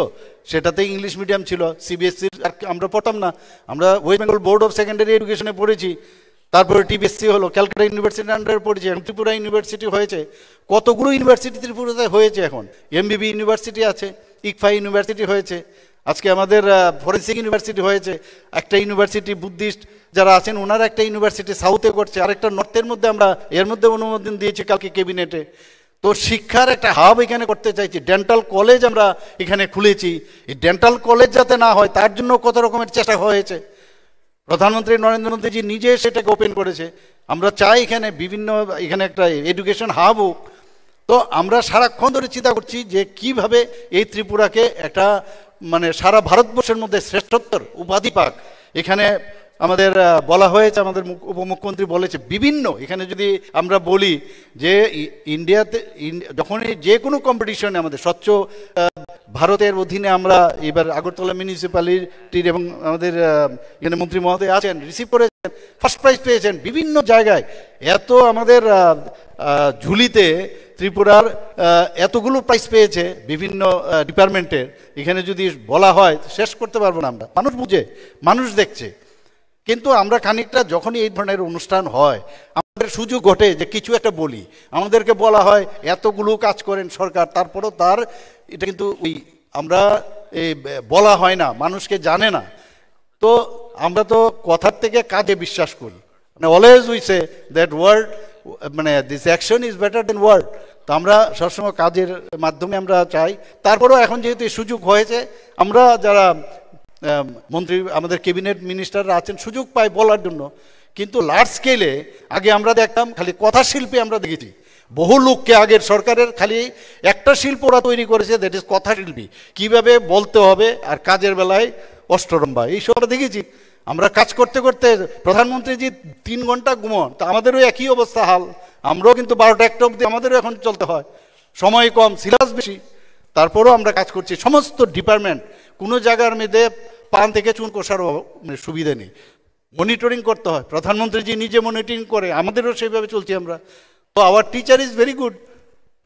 সেটাতে ইংলিশ মিডিয়াম ছিল, সিবিএসসি আমরা পড়তাম না। আমরা West Bengal board of secondary এডুকেশনে পড়েছি, তারপরে টিবিএসসি হলো, ক্যালকাটা ইউনিভার্সিটির আন্ডারে পড়েছি, এখন ত্রিপুরা ইউনিভার্সিটি হয়েছে, কতগুলো ইউনিভার্সিটি ত্রিপুরাতে হয়েছে। এখন এমবিবি ইউনিভার্সিটি আছে, ইকফা ইউনিভার্সিটি হয়েছে, আজকে আমাদের ফরেন্সিক ইউনিভার্সিটি হয়েছে, একটা ইউনিভার্সিটি বুদ্ধিস্ট যারা আছেন ওনারা একটা ইউনিভার্সিটি সাউথে করছে, আরেকটা নর্থের মধ্যে আমরা এর মধ্যে অনুমোদন দিয়েছি কালকে ক্যাবিনেটে। তো শিক্ষার একটা হাব এখানে করতে চাইছি। ডেন্টাল কলেজ আমরা এখানে খুলেছি, এই ডেন্টাল কলেজ যাতে না হয় তার জন্য কত রকমের চেষ্টা হয়েছে। প্রধানমন্ত্রী নরেন্দ্র মোদীজি নিজে সেটাকে ওপেন করেছে। আমরা চাই এখানে এখানে একটা এডুকেশন হাব হোক। তো আমরা সারাক্ষণ ধরে চিন্তা করছি যে কিভাবে এই ত্রিপুরাকে একটা মানে সারা ভারতবর্ষের মধ্যে শ্রেষ্ঠত্বর উপাধি পাক। এখানে আমাদের বলা হয়েছে, আমাদের উপমুখ্যমন্ত্রী বলেছে বিভিন্ন, এখানে যদি আমরা বলি যে ইন্ডিয়াতে যখনই যে কোনো কম্পিটিশনে আমাদের স্বচ্ছ ভারতের অধীনে আমরা এবার আগরতলা মিউনিসিপ্যালিটির এবং আমাদের এখানে মন্ত্রী মহোদয় আছেন, রিসিভ করেছেন, ফার্স্ট প্রাইজ পেয়েছেন বিভিন্ন জায়গায়। এত আমাদের ঝুলিতে ত্রিপুরার এতগুলো প্রাইজ পেয়েছে বিভিন্ন ডিপার্টমেন্টের, এখানে যদি বলা হয় শেষ করতে পারবো না আমরা। মানুষ বুঝে, মানুষ দেখছে, কিন্তু আমরা খানিকটা যখনই এই ধরনের অনুষ্ঠান হয় আমাদের সুযোগ ঘটে যে কিছু একটা বলি। আমাদেরকে বলা হয় এতগুলো কাজ করেন সরকার, তারপরও তার এটা কিন্তু আমরা বলা হয় না, মানুষকে জানে না। তো আমরা তো কথার থেকে কাজে বিশ্বাস করি, মানে always we say that word, মানে this action is better than word. তো আমরা সবসময় কাজের মাধ্যমে আমরা চাই। তারপরেও এখন যেহেতু এই সুযোগ হয়েছে, আমরা যারা মন্ত্রী আমাদের ক্যাবিনেট মিনিস্টাররা আছেন সুযোগ পায় বলার জন্য, কিন্তু লার্জ স্কেলে আগে আমরা দেখতাম খালি কথা শিল্পী আমরা দেখেছি, বহু লোককে আগের সরকারের খালি একটা শিল্প ওরা তৈরি করেছে, দ্যাট ইজ কথা শিল্পী, কীভাবে বলতে হবে আর কাজের বেলায় অষ্টরম্ভা, এইসব আমরা দেখেছি। আমরা কাজ করতে করতে প্রধানমন্ত্রীজি 3 ঘন্টা ঘুমন, তা আমাদেরও একই অবস্থা হাল, আমরাও কিন্তু 12টা 1টা অবধি আমাদেরও এখন চলতে হয়, সময় কম, সিলেবাস বেশি, তারপরেও আমরা কাজ করছি। সমস্ত ডিপার্টমেন্ট, কোনো জায়গার মধ্যে পান থেকে চুন কষার সুবিধা নেই, মনিটরিং করতে হয়, প্রধানমন্ত্রীজি নিজে মনিটরিং করে, আমাদেরও সেইভাবে চলছি আমরা। তো our teacher is very good,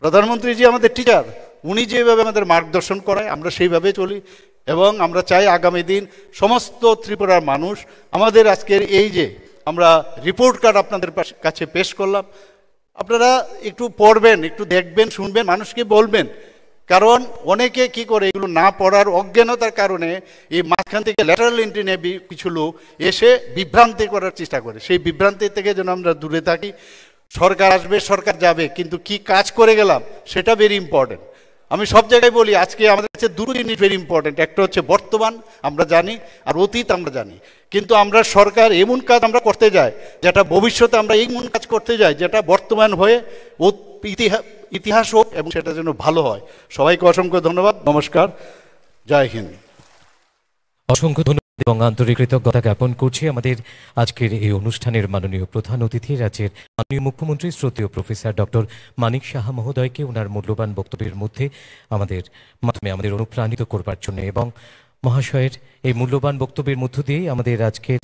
প্রধানমন্ত্রীজি আমাদের টিচার, উনি যেভাবে আমাদের মার্গদর্শন করায় আমরা সেইভাবে চলি। এবং আমরা চাই আগামী দিন সমস্ত ত্রিপুরার মানুষ আমাদের আজকের এই যে আমরা রিপোর্ট কার্ড আপনাদের কাছে পেশ করলাম, আপনারা একটু পড়বেন, একটু দেখবেন, শুনবেন, মানুষকে বলবেন, কারণ অনেকে কি করে এগুলো না পড়ার অজ্ঞানতার কারণে এই মাঝখান থেকে ল্যাটারাল এন্ট্রি নিয়ে কিছু লোক এসে বিভ্রান্তি করার চেষ্টা করে, সেই বিভ্রান্তি থেকে যেন আমরা দূরে থাকি। সরকার আসবে, সরকার যাবে, কিন্তু কি কাজ করে গেলাম সেটা ভেরি ইম্পর্টেন্ট। আমি সব জায়গায় বলি আজকে আমাদের কাছে দুটো জিনিস ভেরি ইম্পর্টেন্ট, একটা হচ্ছে বর্তমান আমরা জানি আর অতীত আমরা জানি, কিন্তু আমরা সরকার এমন কাজ আমরা করতে যাই যেটা ভবিষ্যতে আমরা এমন কাজ করতে যাই যেটা বর্তমান হয়ে ইতিহাস হোক এবং সেটা যেন ভালো হয়। সবাইকে অসংখ্য ধন্যবাদ, নমস্কার, জয় হিন্দ।
অসংখ্য ধন্যবাদ এবং আন্তরিক কৃতজ্ঞতা জ্ঞাপন করছি আমাদের আজকের এই অনুষ্ঠানের মাননীয় প্রধান অতিথি রাজ্যের মাননীয় মুখ্যমন্ত্রী শ্রদ্ধেয় প্রফেসর ডক্টর মানিক সাহা মহোদয়কে ওনার মূল্যবান বক্তব্যের মধ্যে আমাদের অনুপ্রাণিত করবার জন্য, এবং মহাশয়ের এই মূল্যবান বক্তব্যের মধ্য দিয়েই আমাদের আজকের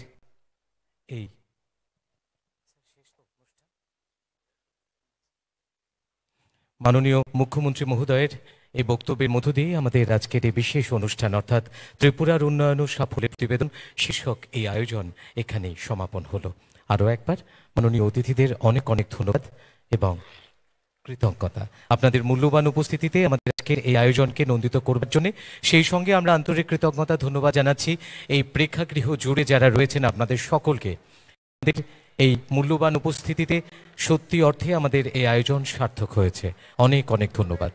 এই মাননীয় মুখ্যমন্ত্রী মহোদয়ের এই বক্তব্যের মধ্য দিয়ে আমাদের আজকের এই বিশেষ অনুষ্ঠান অর্থাৎ ত্রিপুরার উন্নয়ন ও সাফল্যের প্রতিবেদন শীর্ষক এই আয়োজন এখানেই সমাপন হলো। আরও একবার মাননীয় অতিথিদের অনেক অনেক ধন্যবাদ এবং কৃতজ্ঞতা আপনাদের মূল্যবান উপস্থিতিতে আমাদের আজকের এই আয়োজনকে নন্দিত করবার জন্য। সেই সঙ্গে আমরা আন্তরিক কৃতজ্ঞতা ধন্যবাদ জানাচ্ছি এই প্রেক্ষাগৃহ জুড়ে যারা রয়েছেন আপনাদের সকলকে। আমাদের এই মূল্যবান উপস্থিতিতে সত্যি অর্থে আমাদের এই আয়োজন সার্থক হয়েছে। অনেক অনেক ধন্যবাদ।